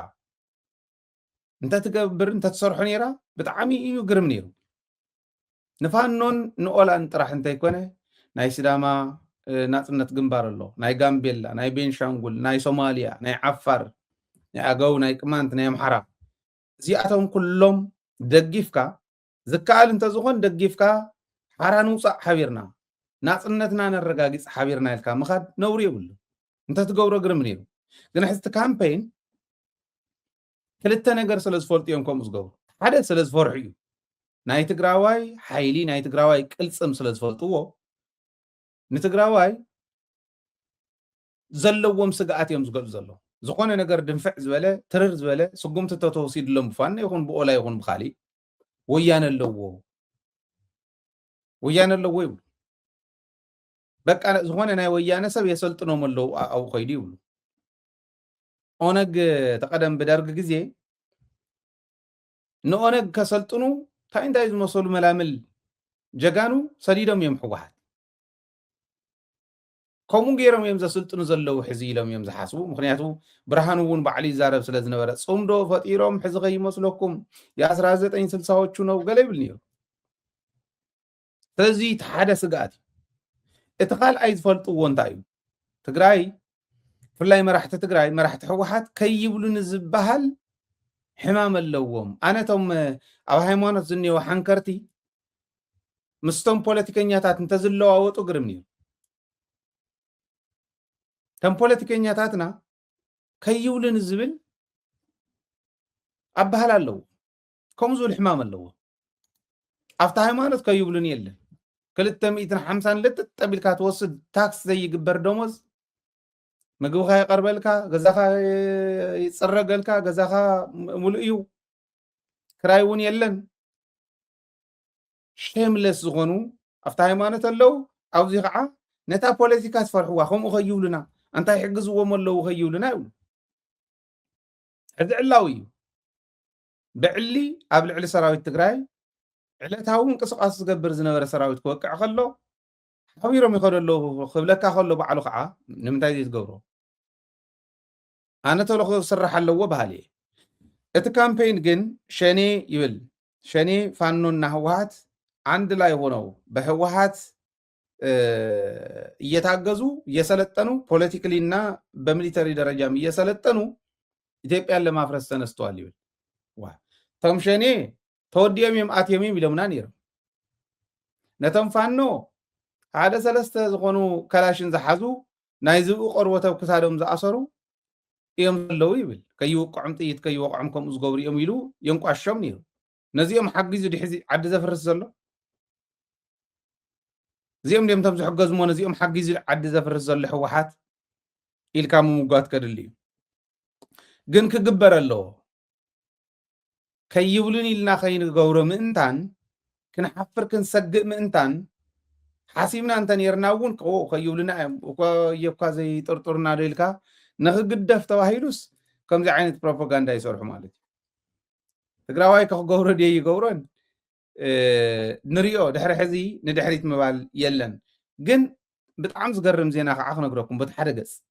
እንተትገብር እንተትሰርሖ ነይራ ብጣዕሚ እዩ ግርም ነይሩ ንፋኖን ንኦላን ጥራሕ እንተይኮነ ናይ ሲዳማ ናፅነት ግንባር ኣሎ ናይ ጋምቤላ ናይ ቤንሻንጉል ናይ ሶማልያ ናይ ዓፋር ናይ ኣገው ናይ ቅማንት ናይ ኣምሓራ እዚኣቶም ኩሎም ደጊፍካ ዝከኣል እንተዝኾን ደጊፍካ ሓራ ንውፃእ ሓቢርና ናፅነትና ነረጋጊፅ ሓቢርና ኢልካ ምኻድ ነውሪ የብሉ እንተትገብሮ ግርም ነይሩ ግን ሕዝቲ ካምፔይን ክልተ ነገር ስለ ዝፈልጡ እዮም ከምኡ ዝገብሩ ሓደ ስለ ዝፈርሑ እዩ ናይ ትግራዋይ ሓይሊ ናይ ትግራዋይ ቅልፅም ስለ ዝፈልጥዎ ንትግራዋይ ዘለዎም ስግኣት እዮም ዝገልፁ ዘለዉ ዝኾነ ነገር ድንፍዕ ዝበለ ትርር ዝበለ ስጉምቲ ተተወሲድሎም ብፋና ይኹን ብኦላ ይኹን ብካሊእ ወያነ ኣለዎ ይብሉ በቃ ዝኾነ ናይ ወያነ ሰብ የሰልጥኖም ኣለዉ ኣብኡ ከይዱ ይብሉ ኦነግ ተቐደም ብደርጊ ግዜ ንኦነግ ከሰልጥኑ እንታይ ዝመሰሉ መላምል ጀጋኑ ሰዲዶም እዮም ሕወሓት ከምኡ ገይሮም እዮም ዘስልጥኑ ዘለዉ ሕዚ ኢሎም እዮም ዝሓስቡ ምክንያቱ ብርሃኑ እውን ባዕሉ ይዛረብ ስለ ዝነበረ ፅምዶ ፈጢሮም ሕዚ ከይመስለኩም የ1960ዎቹ ነው ገለ ይብል ነይሩ ስለዚ እቲ ሓደ ስግኣት እዩ እቲ ካልኣይ ዝፈልጥዎ እንታይ እዩ ትግራይ ብፍላይ መራሕቲ ትግራይ መራሕቲ ሕወሓት ከይብሉ ንዝበሃል ሕማም ኣለዎም ኣነቶም ኣብ ሃይማኖት ዝኒአው ሓንከርቲ ምስቶም ፖለቲከኛታት እንተዝለዋወጡ ግርም ነይሩ ከም ፖለቲከኛታትና ከይብሉን ዝብል ኣባህል ኣለዎ ከምኡ ዝብል ሕማም ኣለዎ ኣብቲ ሃይማኖት ከይብሉን የለን 250 ልጥጥ ጠቢልካ ትወስድ ታክስ ዘይግበር ደሞዝ ምግብኻ ይቐርበልካ ገዛኻ ይፅረገልካ ገዛኻ ሙሉእ እዩ ክራይ እውን የለን ሼምለስ ዝኾኑ ኣብቲ ሃይማኖት ኣለዉ ኣብዚ ከዓ ነታ ፖለቲካ ትፈርሕዋ ከምኡ ከይብሉና እንታይ ሕግዝዎም ኣለዉ ከይብሉና ይብሉ ሕዚ ዕላዊ እዩ ብዕሊ ኣብ ልዕሊ ሰራዊት ትግራይ ዕለታዊ ምንቅስቃስ ዝገብር ዝነበረ ሰራዊት ክወቅዕ ከሎ ሓቢሮም ይኸዱ ኣለዉ ክብለካ ከሎ ባዕሉ ከዓ ንምንታይ ዝገብሮ ኣነ ተሎ ክስራሕ ኣለዎ ባህል እየ እቲ ካምፔይን ግን ሸኔ ይብል ሸኔ ፋኖና ህወሓት አንድ ላይ ሆነው በህወሓት እየታገዙ እየሰለጠኑ ፖለቲካሊ እና በሚሊተሪ ደረጃም እየሰለጠኑ ኢትዮጵያን ለማፍረስ ተነስተዋል ይብል ቶም ሸኔ ተወዲዮም የምአትዮም ይለምና ነይሮም ነቶም ፋኖ ሓደ ሰለስተ ዝኾኑ ከላሽን ዝሓዙ ናይ ዝብኡ ቆርቦት ኣብ ክሳዶም ዝኣሰሩ እዮም ዘለዉ ይብል ከይወቅዖም ጥይት ከይወቅዖም ከምኡ ዝገብሩ እዮም ኢሉ የንቋሾም ነይሩ ነዚኦም ሓጊዙ ድሕዚ ዓዲ ዘፍርስ ዘሎ እዚኦም ደም ተም ዝሕገዙ ሞ ነዚኦም ሓጊዙ ዓዲ ዘፍርስ ዘሎ ሕወሓት ኢልካ ምሙጓት ከድሊ እዩ ግን ክግበር ኣለዎ ከይብሉን ኢልና ከይንገብሮ ምእንታን ክንሓፍር ክንሰግእ ምእንታን ሓሲብና እንተ ነርና እውን ከይብሉና የብካ ዘይጥርጥሩና ዶ ኢልካ ንክግደፍ ተባሂሉስ ከምዚ ዓይነት ፕሮፓጋንዳ ይሰርሑ ማለት እዩ ትግራዋይ ክገብሮ ድየ ይገብሮን ንሪኦ ድሕሪ ሕዚ ንድሕሪት ምባል የለን ግን بطعم زقرم زينا خعاخ نقرأكم بتحرقس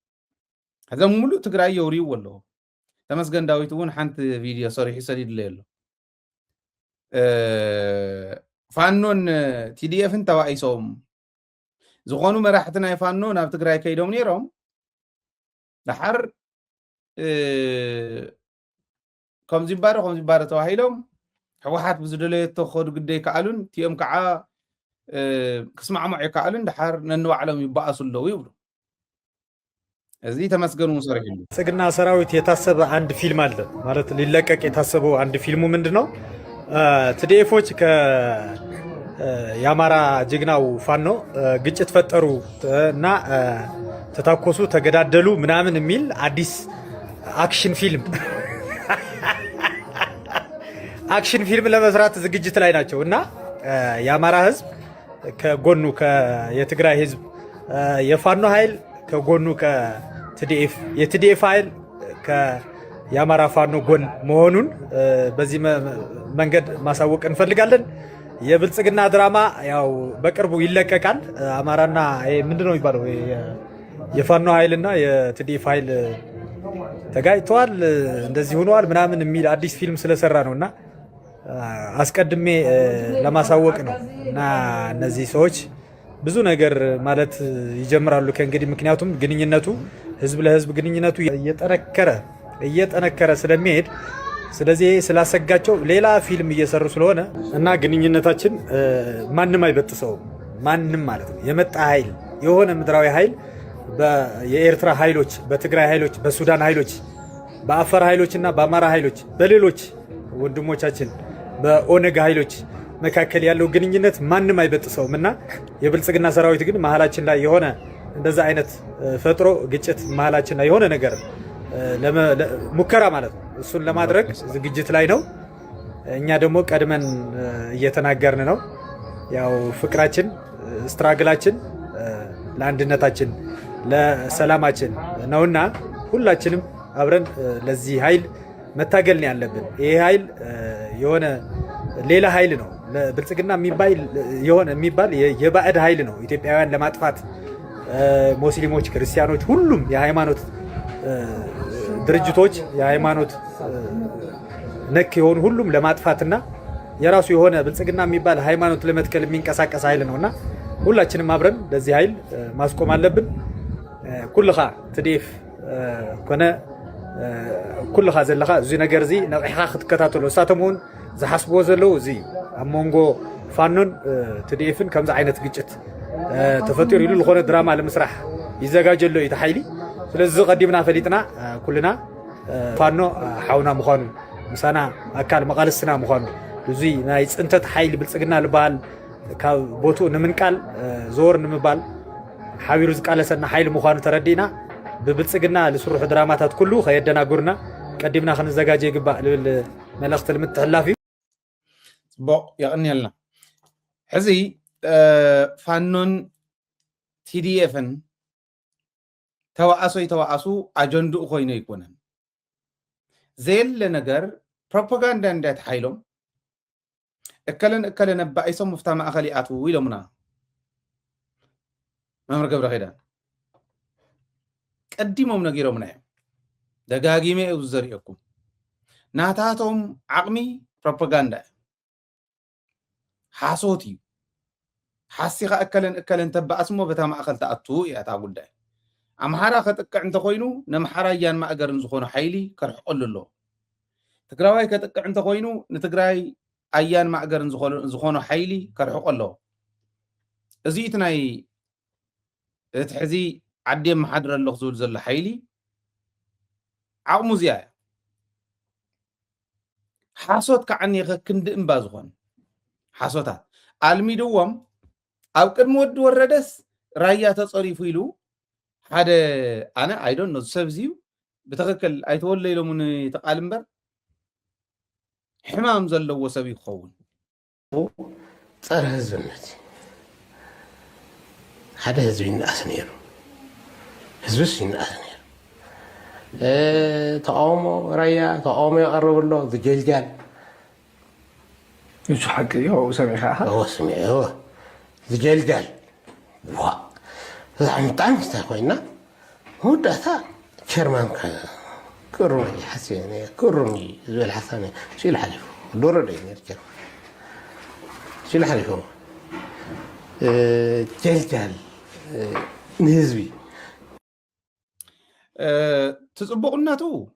هذا ملو تقرأي يوري والله تمسكن داويتون حنت فيديو صريح سديد ليلو فانون تي دي اف انت وايسوم زغونو مراحتنا يفانون اب تقرأي كيدوم نيروم دحر كم زبارة تواهيلهم حوحات بزدلية تاخد قدي كعلون تيام كعا كسمع معي كعلون دحر ننوع علم يبقى له يبلو እዚህ ተመስገኑ ሙሰሪ ይሉ ጽግና ሰራዊት የታሰበ አንድ ፊልም አለ ማለት ሊለቀቅ የታሰበው አንድ ፊልሙ ምንድነው? ትዲኤፎች የአማራ ጀግናው ፋኖ ግጭት ፈጠሩ እና ተታኮሱ፣ ተገዳደሉ ምናምን የሚል አዲስ አክሽን ፊልም ለመስራት ዝግጅት ላይ ናቸው እና የአማራ ህዝብ ከጎኑ የትግራይ ህዝብ የፋኖ ኃይል ከጎኑ ከቲዲኤፍ የቲዲኤፍ ኃይል የአማራ ፋኖ ጎን መሆኑን በዚህ መንገድ ማሳወቅ እንፈልጋለን። የብልጽግና ድራማ ያው በቅርቡ ይለቀቃል። አማራና ምንድነው የሚባለው የፋኖ ኃይልና የቲዲኤፍ ኃይል ተጋጭተዋል፣ እንደዚህ ሆነዋል ምናምን የሚል አዲስ ፊልም ስለሰራ ነውና አስቀድሜ ለማሳወቅ ነው እና እነዚህ ሰዎች ብዙ ነገር ማለት ይጀምራሉ ከእንግዲህ። ምክንያቱም ግንኙነቱ ህዝብ ለህዝብ ግንኙነቱ እየጠነከረ ስለሚሄድ ስለዚህ ስላሰጋቸው ሌላ ፊልም እየሰሩ ስለሆነ እና ግንኙነታችን ማንም አይበጥሰውም። ማንም ማለት ነው የመጣ ኃይል የሆነ ምድራዊ ኃይል የኤርትራ ኃይሎች፣ በትግራይ ኃይሎች፣ በሱዳን ኃይሎች፣ በአፋር ኃይሎችና በአማራ ኃይሎች፣ በሌሎች ወንድሞቻችን በኦነግ ኃይሎች መካከል ያለው ግንኙነት ማንም አይበጥሰውም እና የብልጽግና ሰራዊት ግን መሀላችን ላይ የሆነ እንደዛ አይነት ፈጥሮ ግጭት መሀላችን ላይ የሆነ ነገር ሙከራ ማለት ነው እሱን ለማድረግ ዝግጅት ላይ ነው። እኛ ደግሞ ቀድመን እየተናገርን ነው። ያው ፍቅራችን ስትራግላችን ለአንድነታችን ለሰላማችን ነውና ሁላችንም አብረን ለዚህ ኃይል መታገል ነው ያለብን። ይሄ ኃይል የሆነ ሌላ ኃይል ነው። ብልጽግና የሚባል የባዕድ ኃይል ነው። ኢትዮጵያውያን ለማጥፋት ሙስሊሞች፣ ክርስቲያኖች፣ ሁሉም የሃይማኖት ድርጅቶች የሃይማኖት ነክ የሆኑ ሁሉም ለማጥፋትና የራሱ የሆነ ብልጽግና የሚባል ሃይማኖት ለመትከል የሚንቀሳቀስ ኃይል ነውና ሁላችንም አብረን ለዚህ ኃይል ማስቆም አለብን። ኩልኻ ትዲኤፍ ኮነ ኩልኻ ዘለኻ እዚ ነገር እዚ ነቂሕኻ ክትከታተሎ እሳቶም እውን ዝሓስብዎ ዘለው እዚ ኣብ መንጎ ፋኖን ትዲኤፍን ከምዚ ዓይነት ግጭት ተፈጢሩ ኢሉ ዝኾነ ድራማ ለምስራሕ ይዘጋጀሎ እዩ ተሓይሊ። ስለዚ ቀዲምና ፈሊጥና ኩልና ፋኖ ሓውና ምዃኑ ምሳና ኣካል መቃልስትና ምዃኑ እዚ ናይ ፅንተት ሓይሊ ብልፅግና ዝበሃል ካብ ቦትኡ ንምንቃል ዞር ንምባል ሓቢሩ ዝቃለሰና ሓይሊ ምዃኑ ተረዲእና ብብልፅግና ዝስርሑ ድራማታት ኩሉ ከየደናጉርና ቀዲምና ክንዘጋጀ ይግባእ ልብል መልእኽቲ ንምትሕላፍ እዩ። ፅቡቅ የቕኒየልና ሕዚ ፋኖን ቲዲኤፍን ተዋኣሱ ኣጀንድኡ ኮይኑ ይኮነን ዘየለ ነገር ፕሮፓጋንዳ እንዳተሓይሎም እከለን ኣባኢሶም ምፍታ ማእኸል ይኣትዉ ኢሎምና መምህር ገብረ ኺዳን ቀዲሞም ነጊሮምና እዮም። ደጋጊመ እዩ ዘርእየኩም ናታቶም ዓቕሚ ፕሮፓጋንዳ እዩ፣ ሓሶት እዩ። ሓሲኻ እከለን ተባኣስሞ በታ ማእኸል ተኣቱ እያ እታ ጉዳይ። ኣምሓራ ከጥቅዕ እንተኮይኑ ነምሓራ እያን ማእገርን ዝኾኑ ሓይሊ ከርሕቀሉ ኣሎ። ትግራዋይ ከጥቅዕ እንተኮይኑ ንትግራይ ኣያን ማእገርን ዝኾኑ ሓይሊ ከርሕቆ ኣሎ። እዚ እቲ ናይ እቲ ሕዚ ዓዲ የመሓድር ኣለኹ ዝብል ዘሎ ሓይሊ ዓቕሙ እዚኣ እያ። ሓሶት ከዓኒ ክንዲ እምባ ዝኾኑ ሓሶታት ኣልሚድዎም ኣብ ቅድሚ ወዲ ወረደስ ራያ ተፀሪፉ ኢሉ ሓደ ኣነ ኣይዶን ኖ ሰብ እዚዩ ብትክክል ኣይተወለይሎምን ተቃል እምበር ሕማም ዘለዎ ሰብ ይኸውን ፀረ ህዝብነት ሓደ ህዝቢ ይንኣስ ነይሩ፣ ህዝብስ ይንኣስ ነይሩ። ተቃውሞ ራያ ተቃውሞ የቀርብ ኣሎ ዝጀልጃል እሱ ሓቂ እዩ። ሰሚዕኻ? ሰሚዐ ዝጀልጃል طعم استاكوينا هو داتا شرمان كروني حسيني كروني زي الحسنة شيل حلف دور دي نرجع شيل حلف هو جلجل نهزبي تጽبقناتو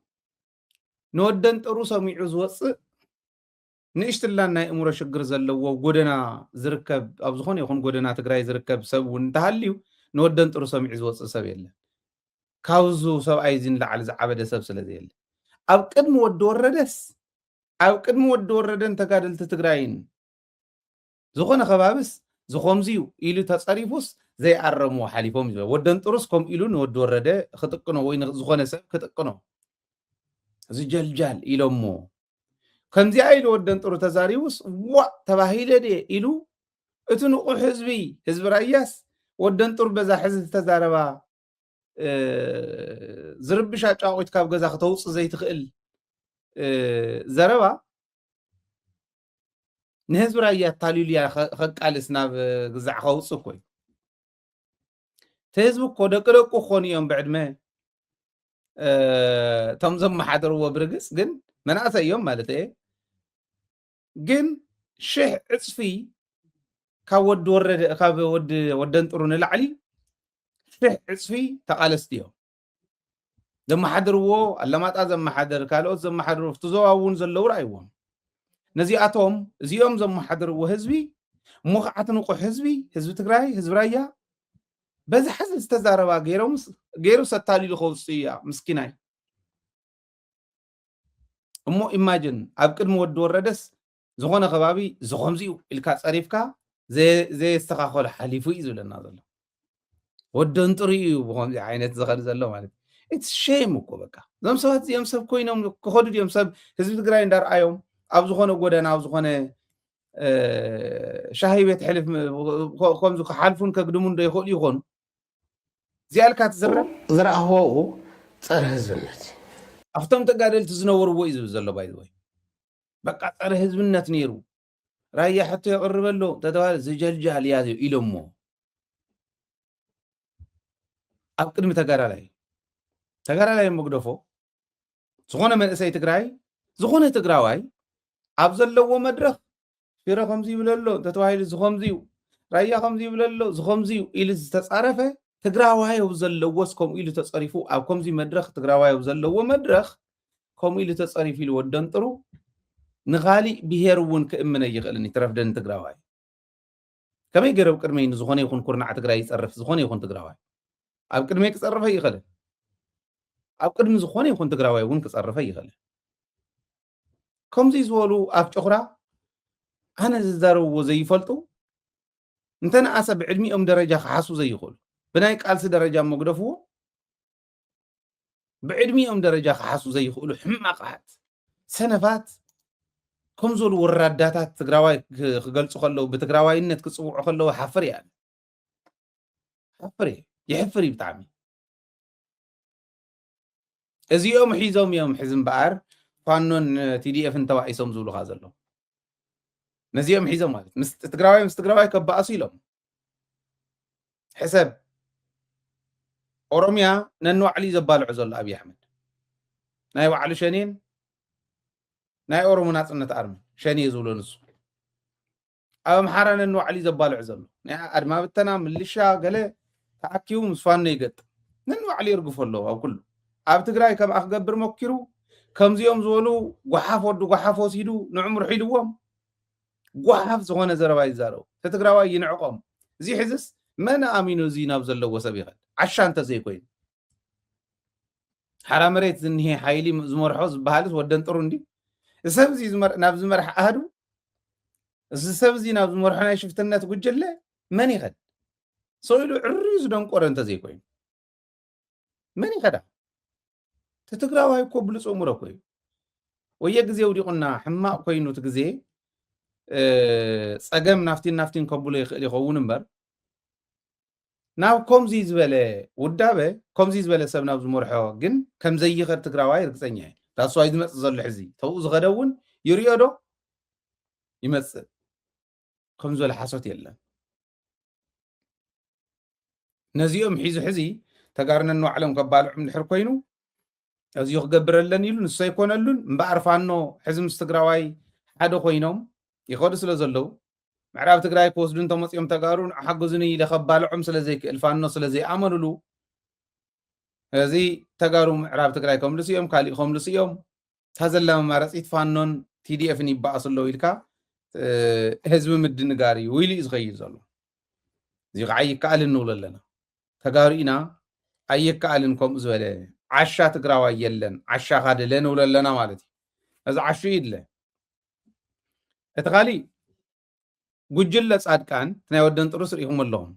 نودن ጥሩ ሰሚዑ ዝወፅእ ንእሽትላን ናይ እምሮ ሽግር ዘለዎ ጎደና ዝርከብ ኣብ ዝኾነ ይኹን ጎደና ትግራይ ዝርከብ ሰብ እውን እንተሃልዩ ንወደን ጥሩ ሰሚዑ ዝወፅእ ሰብ የለን ካብዙ ሰብኣይ እዚ ንላዕሊ ዝዓበደ ሰብ ስለዘየለ ኣብ ቅድሚ ወዲ ወረደስ ኣብ ቅድሚ ወዲ ወረደን ተጋደልቲ ትግራይን ዝኾነ ከባብስ ዝኸምዚዩ ኢሉ ተፀሪፉስ ዘይዓረምዎ ሓሊፎም እዩ ወደን ጥሩስ ከም ኢሉ ንወዲ ወረደ ክጥቅኖ ወይ ዝኾነ ሰብ ክጥቅኖ እዚ ጀልጃል ኢሎሞ ከምዚኣ ኢሉ ወደን ጥሩ ተዛሪቡስ ዋ ተባሂለ ደ ኢሉ እቲ ንቑሕ ህዝቢ ራያስ ወደን ጥሩ በዛ ሕዝቢ ተዛረባ ዝርብሻ ጫቆት ካብ ገዛ ከተውፅእ ዘይትኽእል ዘረባ ንህዝቢ ራያ ታሊልያ ከቃልስ ናብ ግዛዕ ከውፅእ ኮይኑ ተህዝቢ እኮ ደቂ ደቁ ክኾኑ እዮም ብዕድመ እቶም ዘመሓደርዎ ብርግፅ ግን መናእሰይ እዮም ማለት እየ ግን ሽሕ ዕፅፊ ካብ ወዲ ወረደ ካብ ወደን ጥሩ ንላዕሊ ሽሕ ዕፅፊ ተቃለስቲ እዮም ዘመሓደርዎ ኣለማጣ ዘመሓደር ካልኦት ዘመሓደር ኣብቲ ዞባ እውን ዘለው ረኣይዎም ነዚኣቶም እዚኦም ዘመሓደርዎ ህዝቢ እሞ ከዓ ትንቑሕ ህዝቢ ትግራይ ህዝቢ ራያ በዚ ሕዚ ዝተዛረባ ገይሩ ሰታሊሉ ከውፅእ እያ ምስኪናይ እሞ ኢማጅን ኣብ ቅድሚ ወዲ ወረደስ ዝኾነ ከባቢ ዝኸምዚኡ ኢልካ ፀሪፍካ ዘየስተኻኸሎ ሓሊፉ እዩ ዝብለና ዘሎ ወደን ጥሩ እዩ ብከምዚ ዓይነት ዝኸድ ዘሎ ማለት ኢትስ ሼም እኮ በቃ እዞም ሰባት እዚኦም ሰብ ኮይኖም ክኸዱ ድዮም ሰብ ህዝቢ ትግራይ እንዳርኣዮም ኣብ ዝኾነ ጎደና ኣብ ዝኾነ ሻሂ ቤት ሕልፍ ከምዚ ክሓልፉን ከግድሙን ዶ ይኽእሉ ይኾኑ እዚኣልካ ትዝረብ ዝረኣኽቦኡ ፀረ ህዝብነት ኣብቶም ተጋደልቲ ዝነበርዎ እዩ ዝብል ዘሎ ባይዘወይ በቃ ፀረ ህዝብነት ነይሩ ራያ ሕቶ የቕርበሎ ተተባሃለ ዝጀልጃል ያዝዩ ኢሎሞ ኣብ ቅድሚ ተጋዳላይ መግደፎ ዝኾነ መንእሰይ ትግራይ ዝኾነ ትግራዋይ ኣብ ዘለዎ መድረኽ ፊረ ከምዚ ይብለሎ ተተባሂሉ ዝኸምዚዩ ራያ ከምዚ ይብለሎ ዝኸምዚዩ ኢሉ ዝተፃረፈ ትግራዋይ ኣብ ዘለዎስ ከምኡ ኢሉ ተፀሪፉ ኣብ ከምዚ መድረኽ ትግራዋይ ኣብ ዘለዎ መድረኽ ከምኡ ኢሉ ተፀሪፉ ኢሉ ወደን ጥሩ ንኻሊእ ብሄር እውን ክእምነ ይኽእልኒ ትረፍደን ትግራዋይ ከመይ ገይረ ቅድመይ ንዝኾነ ይኹን ኩርናዕ ትግራይ ይፀርፍ ዝኾነ ይኹን ትግራዋይ ኣብ ቅድመይ ክፀርፈ ይኽእል ኣብ ቅድሚ ዝኾነ ይኹን ትግራዋይ እውን ክፀርፈ ይኽእል ከምዚ ዝበሉ ኣብ ጨኹራ ኣነ ዝዛረብዎ ዘይፈልጡ እንተነኣሰ ብዕድሚኦም ደረጃ ክሓስቡ ዘይኽእሉ ብናይ ቃልሲ ደረጃ መግደፍዎ ብዕድሚኦም ደረጃ ክሓስቡ ዘይኽእሉ ሕማቃት ሰነፋት ከም ዝበሉ ወራዳታት ትግራዋይ ክገልፁ ከለዉ ብትግራዋይነት ክፅውዑ ከለዉ ሓፍር እያ ይሕፍር እዩ ብጣዕሚ እዚኦም ሒዞም እዮም ሕዚ እምበኣር ፋኖን ቲዲኤፍን ተባኢሶም ዝብሉካ ዘሎ ነዚኦም ሒዞም ማለት ምስ ትግራዋይ ከበኣሱ ኢሎም ሕሰብ ኦሮሚያ ነንባዕሉ ዘባልዑ ዘሎ ኣብይ ኣሕመድ ናይ ባዕሉ ሸኔን ናይ ኦሮሞ ናፅነት ኣርሚ ሸኔ ዝብሎ ንሱ ኣብ ኣምሓራ ነንባዕሉ ዘባልዑ ዘሎ ናይ ኣድማ ብተና ምልሻ ገለ ተኣኪቡ ምስ ፋኖ ይገጥም ነንባዕሉ ይርግፎ ኣለዎ ኣብ ኩሉ ኣብ ትግራይ ከምኣ ክገብር ሞኪሩ ከምዚኦም ዝበሉ ጓሓፍ ወዲ ጓሓፍ ወሲዱ ንዕሙር ሒልዎም ጓሓፍ ዝኾነ ዘረባ ይዛረቡ ተትግራዋይ ይንዕቆም እዚ ሕዝስ መን ኣሚኑ እዚ ናብ ዘለዎ ሰብ ይኽእል ዓሻ እንተዘይኮይኑ ሓራ መሬት ዝኒሄ ሓይሊ ዝመርሖ ዝበሃልስ ወደን ጥሩ እንዲ ሰብ እዚ ናብ ዝመርሐ ኣህዱ እዚ ሰብ እዚ ናብ ዝመርሖ ናይ ሽፍትነት ጉጅለ መን ይኸድ ሰኢሉ ዕርዩ ዝደንቆረ እንተዘይኮይኑ መን ይኸዳ ትግራዋይ እኮ ብሉፅ እሙሮ ኮይኑ ወየ ግዜ ውዲቑና ሕማቕ ኮይኑ እቲ ግዜ ፀገም ናፍቲን ከብሎ ይኽእል ይኸውን እምበር ናብ ከምዚ ዝበለ ውዳበ ከምዚ ዝበለ ሰብ ናብ ዝመርሖ ግን ከም ዘይኽእል ትግራዋይ ርግፀኛ እየ ታስዋይ ዝመፅእ ዘሎ ሕዚ ተብኡ ዝኸደ እውን ይርዮ ዶ ይመፅእ ከም ዝበለ ሓሶት የለን ነዚኦም ሒዙ ሕዚ ተጋርነን ባዕሎም ከባልዑም ድሕር ኮይኑ እዚኡ ክገብረለን ኢሉ ንሱ ኣይኮነሉን እምበኣር ፋኖ ሕዚ ምስ ትግራዋይ ሓደ ኮይኖም ይኸዱ ስለ ዘለው ምዕራብ ትግራይ ክወስዱ እንተመፂኦም ተጋሩ ሓገዙኒ ኢለ ከባልዖም ስለዘይክእል ፋኖ ስለዘይኣመንሉ እዚ ተጋሩ ምዕራብ ትግራይ ከምልስ እዮም ካሊእ ከምልስ እዮም ታዘላ መማረፂት ፋኖን ቲዲኤፍን ይበኣሱ ኣለዉ ኢልካ ህዝቢ ምድንጋር እዩ ኢሉ እዩ ዝኸይድ ዘሎ እዚ ከዓ ይከኣልን ንብሎ ኣለና ተጋሩ ኢና ኣይከኣልን ከምኡ ዝበለ ዓሻ ትግራዋይ የለን ዓሻ ካድለ ንብሎ ኣለና ማለት እዩ እዚ ዓሹ ይድለ እቲ ካሊእ ጉጅለ ጻድቃን ናይ ወደን ጥሩስ ርኢኹም ኣለኹም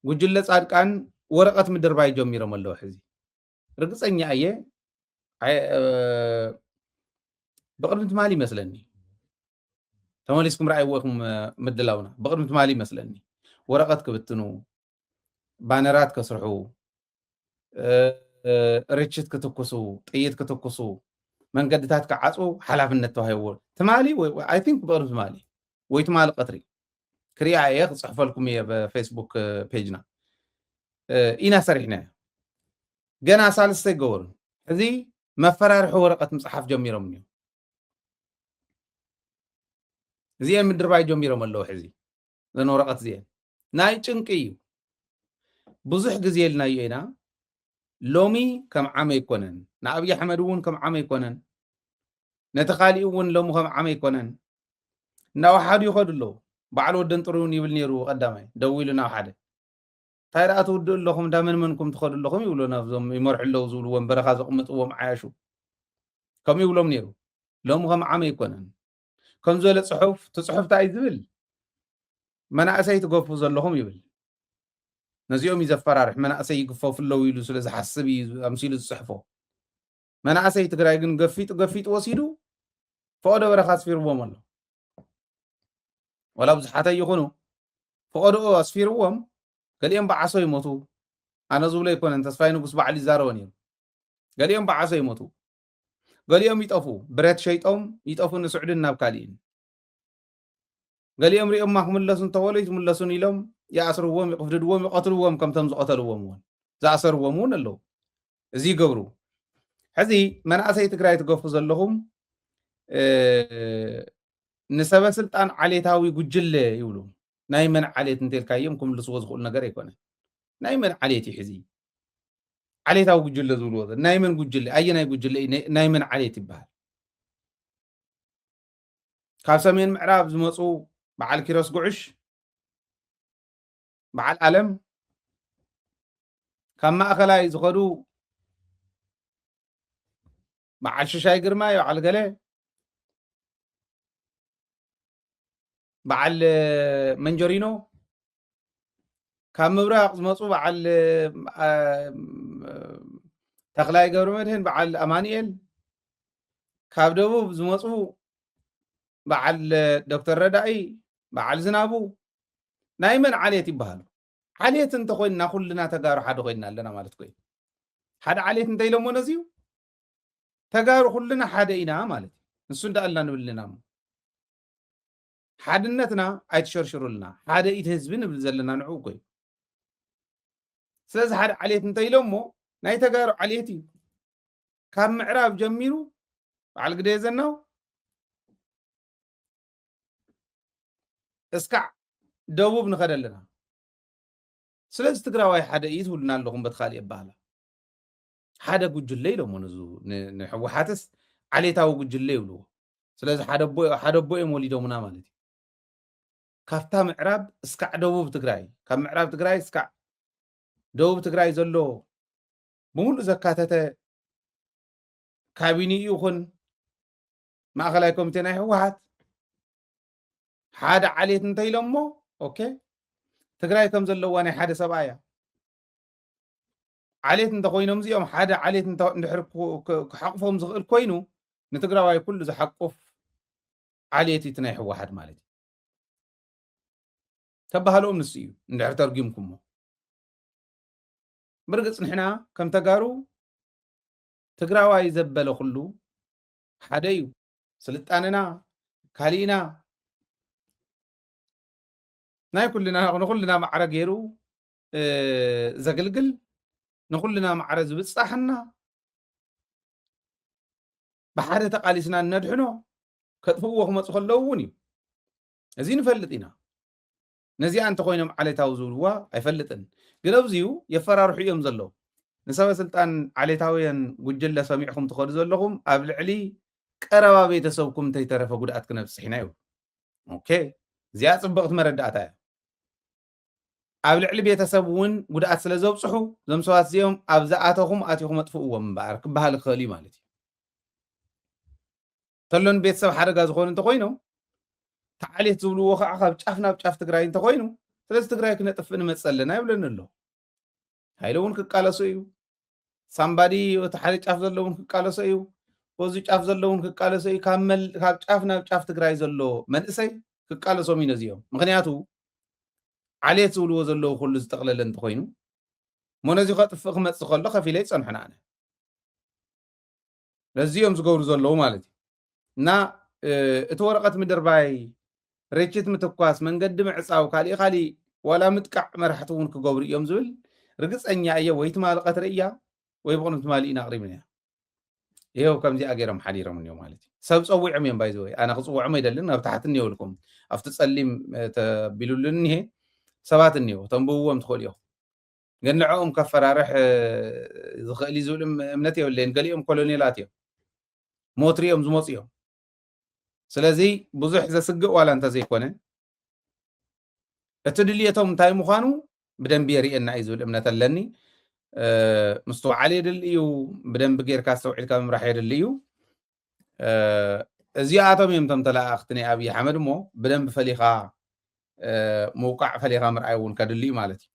ጉጅለ ጻድቃን ወረቐት ምድርባይ ጀሚሮም ኣለዉ ሕዚ ርግፀኛ እየ ብቅድሚ ትማሊ ይመስለኒ ተመሊስኩም ረኣይዎኹም ምድላውና ብቅድሚ ትማሊ ይመስለኒ ወረቐት ክብትኑ ባነራት ከስርሑ ርችት ክትኩሱ ጥይት ክትኩሱ መንገድታት ክዓፁ ሓላፍነት ተዋሂብዎ ትማሊ ኣይ ቲንክ ብቅድሚ ትማሊ ወይ ትማሊ ቀትሪ ክሪኣ እየ ክፅሕፈልኩም እየ ብፌስቡክ ፔጅና ኢና ሰሪሕና ገና ሳልስተ ይገበሩ እዚ መፈራርሒ ወረቐት ምፅሓፍ ጀሚሮም እዮም እዚአን ምድርባይ ጀሚሮም ኣለዉ ሕዚ ዘን ወረቐት እዚአን ናይ ጭንቂ እዩ ብዙሕ ግዜ ኢልናዮ ኢና ሎሚ ከም ዓመ ይኮነን ንኣብዪ ኣሕመድ እውን ከም ዓመ ይኮነን ነቲ ካሊእ እውን ሎሚ ከም ዓመ ይኮነን እናወሓዱ ይኸዱ ኣለዉ በዓል ወደን ጥሩውን ይብል ነይሩ ቀዳማይ ደው ኢሉ ናብ ሓደ እንታይ ደኣ ትውድእ ኣለኹም እንዳመንመንኩም ትኸዱ ኣለኹም ይብሎ ናብዞም ይመርሑ ኣለዉ ዝብልዎም በረኻ ዘቕምጥዎም ዓያሹ ከምኡ ይብሎም ነይሩ ሎሚ ከም ዓመ ይኮነን ከም ዝበለ ፅሑፍ እቲ ፅሑፍ እንታይ ዝብል መናእሰይ ትገፉ ዘለኹም ይብል ነዚኦም እዩ ዘፈራርሕ መናእሰይ ይግፈፉ ኣለዉ ኢሉ ስለ ዝሓስብ እዩ ኣምሲሉ ዝፅሕፎ መናእሰይ ትግራይ ግን ገፊጡ ወሲዱ ፈቐዶ በረኻ ኣስፊርዎም ኣሎ ወላ ብዙሓት ይኹኑ ፈቐድኦ ኣስፊርዎም ገሊኦም በዓሶ ይሞቱ ኣነ ዝብሎ ይኮነን ተስፋይ ንጉስ በዓል ይዛረቦ ነይሩ ገሊኦም በዓሶ ይሞቱ ገሊኦም ይጠፉ ብረት ሸይጦም ይጠፉ ንስዑድን ናብ ካሊእን ገሊኦም ሪኦም ክምለሱ እንተበሉ ይትምለሱን ኢሎም ይኣስርዎም ይቕፍድድዎም ይቐትልዎም ከምቶም ዝቐተልዎም እውን ዝኣሰርዎም እውን ኣለዉ እዚ ይገብሩ ሕዚ መናእሰይ ትግራይ ትገፉ ዘለኹም ንሰበ ስልጣን ዓሌታዊ ጉጅለ ይብሉ ናይ መን ዓሌት እንተልካዮም ክምልስዎ ዝኽእሉ ነገር ኣይኮነን ናይ መን ዓሌት እዩ ሕዚ ዓሌታዊ ጉጅለ ዝብልዎ ናይ መን ጉጅለ ኣየናይ ጉጅለ ናይ መን ዓሌት ይበሃል ካብ ሰሜን ምዕራብ ዝመፁ በዓል ኪሮስ ጉዕሽ በዓል ዓለም ካብ ማእከላይ ዝኸዱ በዓል ሽሻይ ግርማይ በዓል ገለ በዓል መንጀሪኖ ካብ ምብራቅ ዝመፁ በዓል ተክላይ ገብረ መድህን በዓል ኣማኒኤል ካብ ደቡብ ዝመፁ በዓል ዶክተር ረዳኢ በዓል ዝናቡ ናይ መን ዓሌት ይበሃሉ ዓሌት እንተኮይንና ኩልና ተጋሩ ሓደ ኮይንና ኣለና ማለት ኮይኑ ሓደ ዓሌት እንተኢሎሞ ነዚዩ ተጋሩ ኩልና ሓደ ኢና ማለት እዩ ንሱ እንዳኣልና ንብልና ሓድነትና ኣይትሸርሽሩልና ሓደ ኢት ህዝቢ ንብል ዘለና ንዑ ኮይኑ ስለዚ ሓደ ዓሌት እንተኢሎሞ ናይ ተጋሩ ዓሌት እዩ ካብ ምዕራብ ጀሚሩ በዓል ግደ ዘናው እስካዕ ደቡብ ንኸደ ኣለና ስለዚ ትግራዋይ ሓደ እዩ ትብሉና ኣለኹም በትካሊእ ኣባህላ ሓደ ጉጅለ ኢሎሞ ንሕወሓትስ ዓሌታዊ ጉጅለ ይብልዎ ስለዚ ሓደ ቦ እዮም ወሊዶሙና ማለት እዩ ካብታ ምዕራብ እስካዕ ደቡብ ትግራይ ካብ ምዕራብ ትግራይ እስካዕ ደቡብ ትግራይ ዘሎ ብምሉእ ዘካተተ ካቢኒ ይኹን ማእኸላይ ኮሚቴ ናይ ሕወሓት ሓደ ዓሌት እንተኢሎሞ ኦኬ ትግራይ ከም ዘለዋ ናይ ሓደ ሰብኣ እያ ዓሌት እንተኮይኖም እዚኦም ሓደ ዓሌት እንድሕር ክሓቅፎም ዝኽእል ኮይኑ ንትግራዋይ ኩሉ ዝሓቁፍ ዓሌት እቲ ናይ ሕወሓት ማለት እዩ ተባህሎም ንሱ እዩ እንድሕር ተርጊምኩሞ ብርግፅ ንሕና ከም ተጋሩ ትግራዋይ ዘበለ ኩሉ ሓደ እዩ ስልጣንና ካሊእና ናይ ኩልና ንኩልና ማዕረ ገይሩ ዘገልግል ንኩልና ማዕረ ዝብፅሓና ብሓደ ተቃሊስና ነድሕኖ ከጥፍእዎ ክመፁ ከለዉ እውን እዩ እዚ ንፈልጥ ኢና ነዚኣ እንተኮይኖም ዓሌታዊ ዝብልዋ ኣይፈልጥን ግን ኣብዚኡ የፈራርሑ እዮም ዘለዉ ንሰበ ስልጣን ዓሌታውያን ጉጅለ ሰሚዕኩም ትኸዱ ዘለኹም ኣብ ልዕሊ ቀረባ ቤተሰብኩም እንተይተረፈ ጉድኣት ክነብፅሕ ኢና ይብሉ ኦኬ እዚኣ ፅብቕቲ መረዳእታ እያ ኣብ ልዕሊ ቤተሰብ እውን ጉድኣት ስለ ዘብፅሑ እዞም ሰባት እዚኦም ኣብ ዝኣተኹም ኣትኹም ኣጥፍእዎም እምበኣር ክበሃል ክኽእል እዩ ማለት እዩ ተሎን ቤተሰብ ሓደጋ ዝኾኑ እንተኮይኖም ተዓሌት ዝብልዎ ከዓ ካብ ጫፍ ናብ ጫፍ ትግራይ እንተኮይኑ ስለዚ ትግራይ ክነጥፍእ ንመፅእ ኣለና ይብለኒ ኣሎ ሃይለ እውን ክቃለሶ እዩ ሳምባዲ እቲ ሓደ ጫፍ ዘሎ እውን ክቃለሶ እዩ በዚ ጫፍ ዘሎ እውን ክቃለሶ እዩ ካብ ጫፍ ናብ ጫፍ ትግራይ ዘሎ መንእሰይ ክቃለሶም እዩ ነዚኦም ምክንያቱ ዓሌት ዝብልዎ ዘለዉ ኩሉ ዝጠቕለለ እንተኮይኑ እሞ ነዚ ከጥፍእ ክመፅእ ከሎ ከፍ ኢለ ይፀንሑና ኣነ ለዚኦም ዝገብሩ ዘለዉ ማለት እዩ እና እቲ ወረቐት ምድርባይ ርችት ምትኳስ መንገዲ ምዕፃው ካሊእ ዋላ ምጥቃዕ መራሕቲ እውን ክገብሩ እዮም ዝብል ርግፀኛ እየ ወይ ትማሊ ቀትሪ እያ ወይ ብቕኑ ትማሊ ኢና ኣቕሪብና ይኸው ከምዚኣ ገይሮም ሓዲሮም እኒኦ ማለት እዩ ሰብ ፀዊዖም እዮም ባይዘ ወይ ኣነ ክፅውዖም ኣይደልን ኣብ ታሕቲ እኒየብልኩም ኣብቲ ፀሊም ተቢሉልን እኒሄ ሰባት እኒኦ ተንብብዎም ትኽእሉ ኢኹም ግን ንዕኦም ከፈራርሕ ዝኽእል እዩ ዝብል እምነት የብለየን ገሊኦም ኮሎኔላት እዮም ሞትሪ እዮም ዝመፁ እዮም ስለዚ ብዙሕ ዘስግእ ዋላ እንተዘይኮነ እቲ ድልየቶም እንታይ ምዃኑ ብደንቢ የርእየና እዩ ዝብል እምነት ኣለኒ ምስተውዓል የድሊ እዩ ብደንቢ ጌርካ ዝተውዒልካ ምምራሕ የድሊ እዩ እዚኣቶም እዮም ቶም ተላእኽቲ ናይ ኣብዪ ኣሕመድ እሞ ብደንቢ ፈሊኻ ምውቃዕ ፈሊኻ ምርኣይ እውን ከድሊ እዩ ማለት እዩ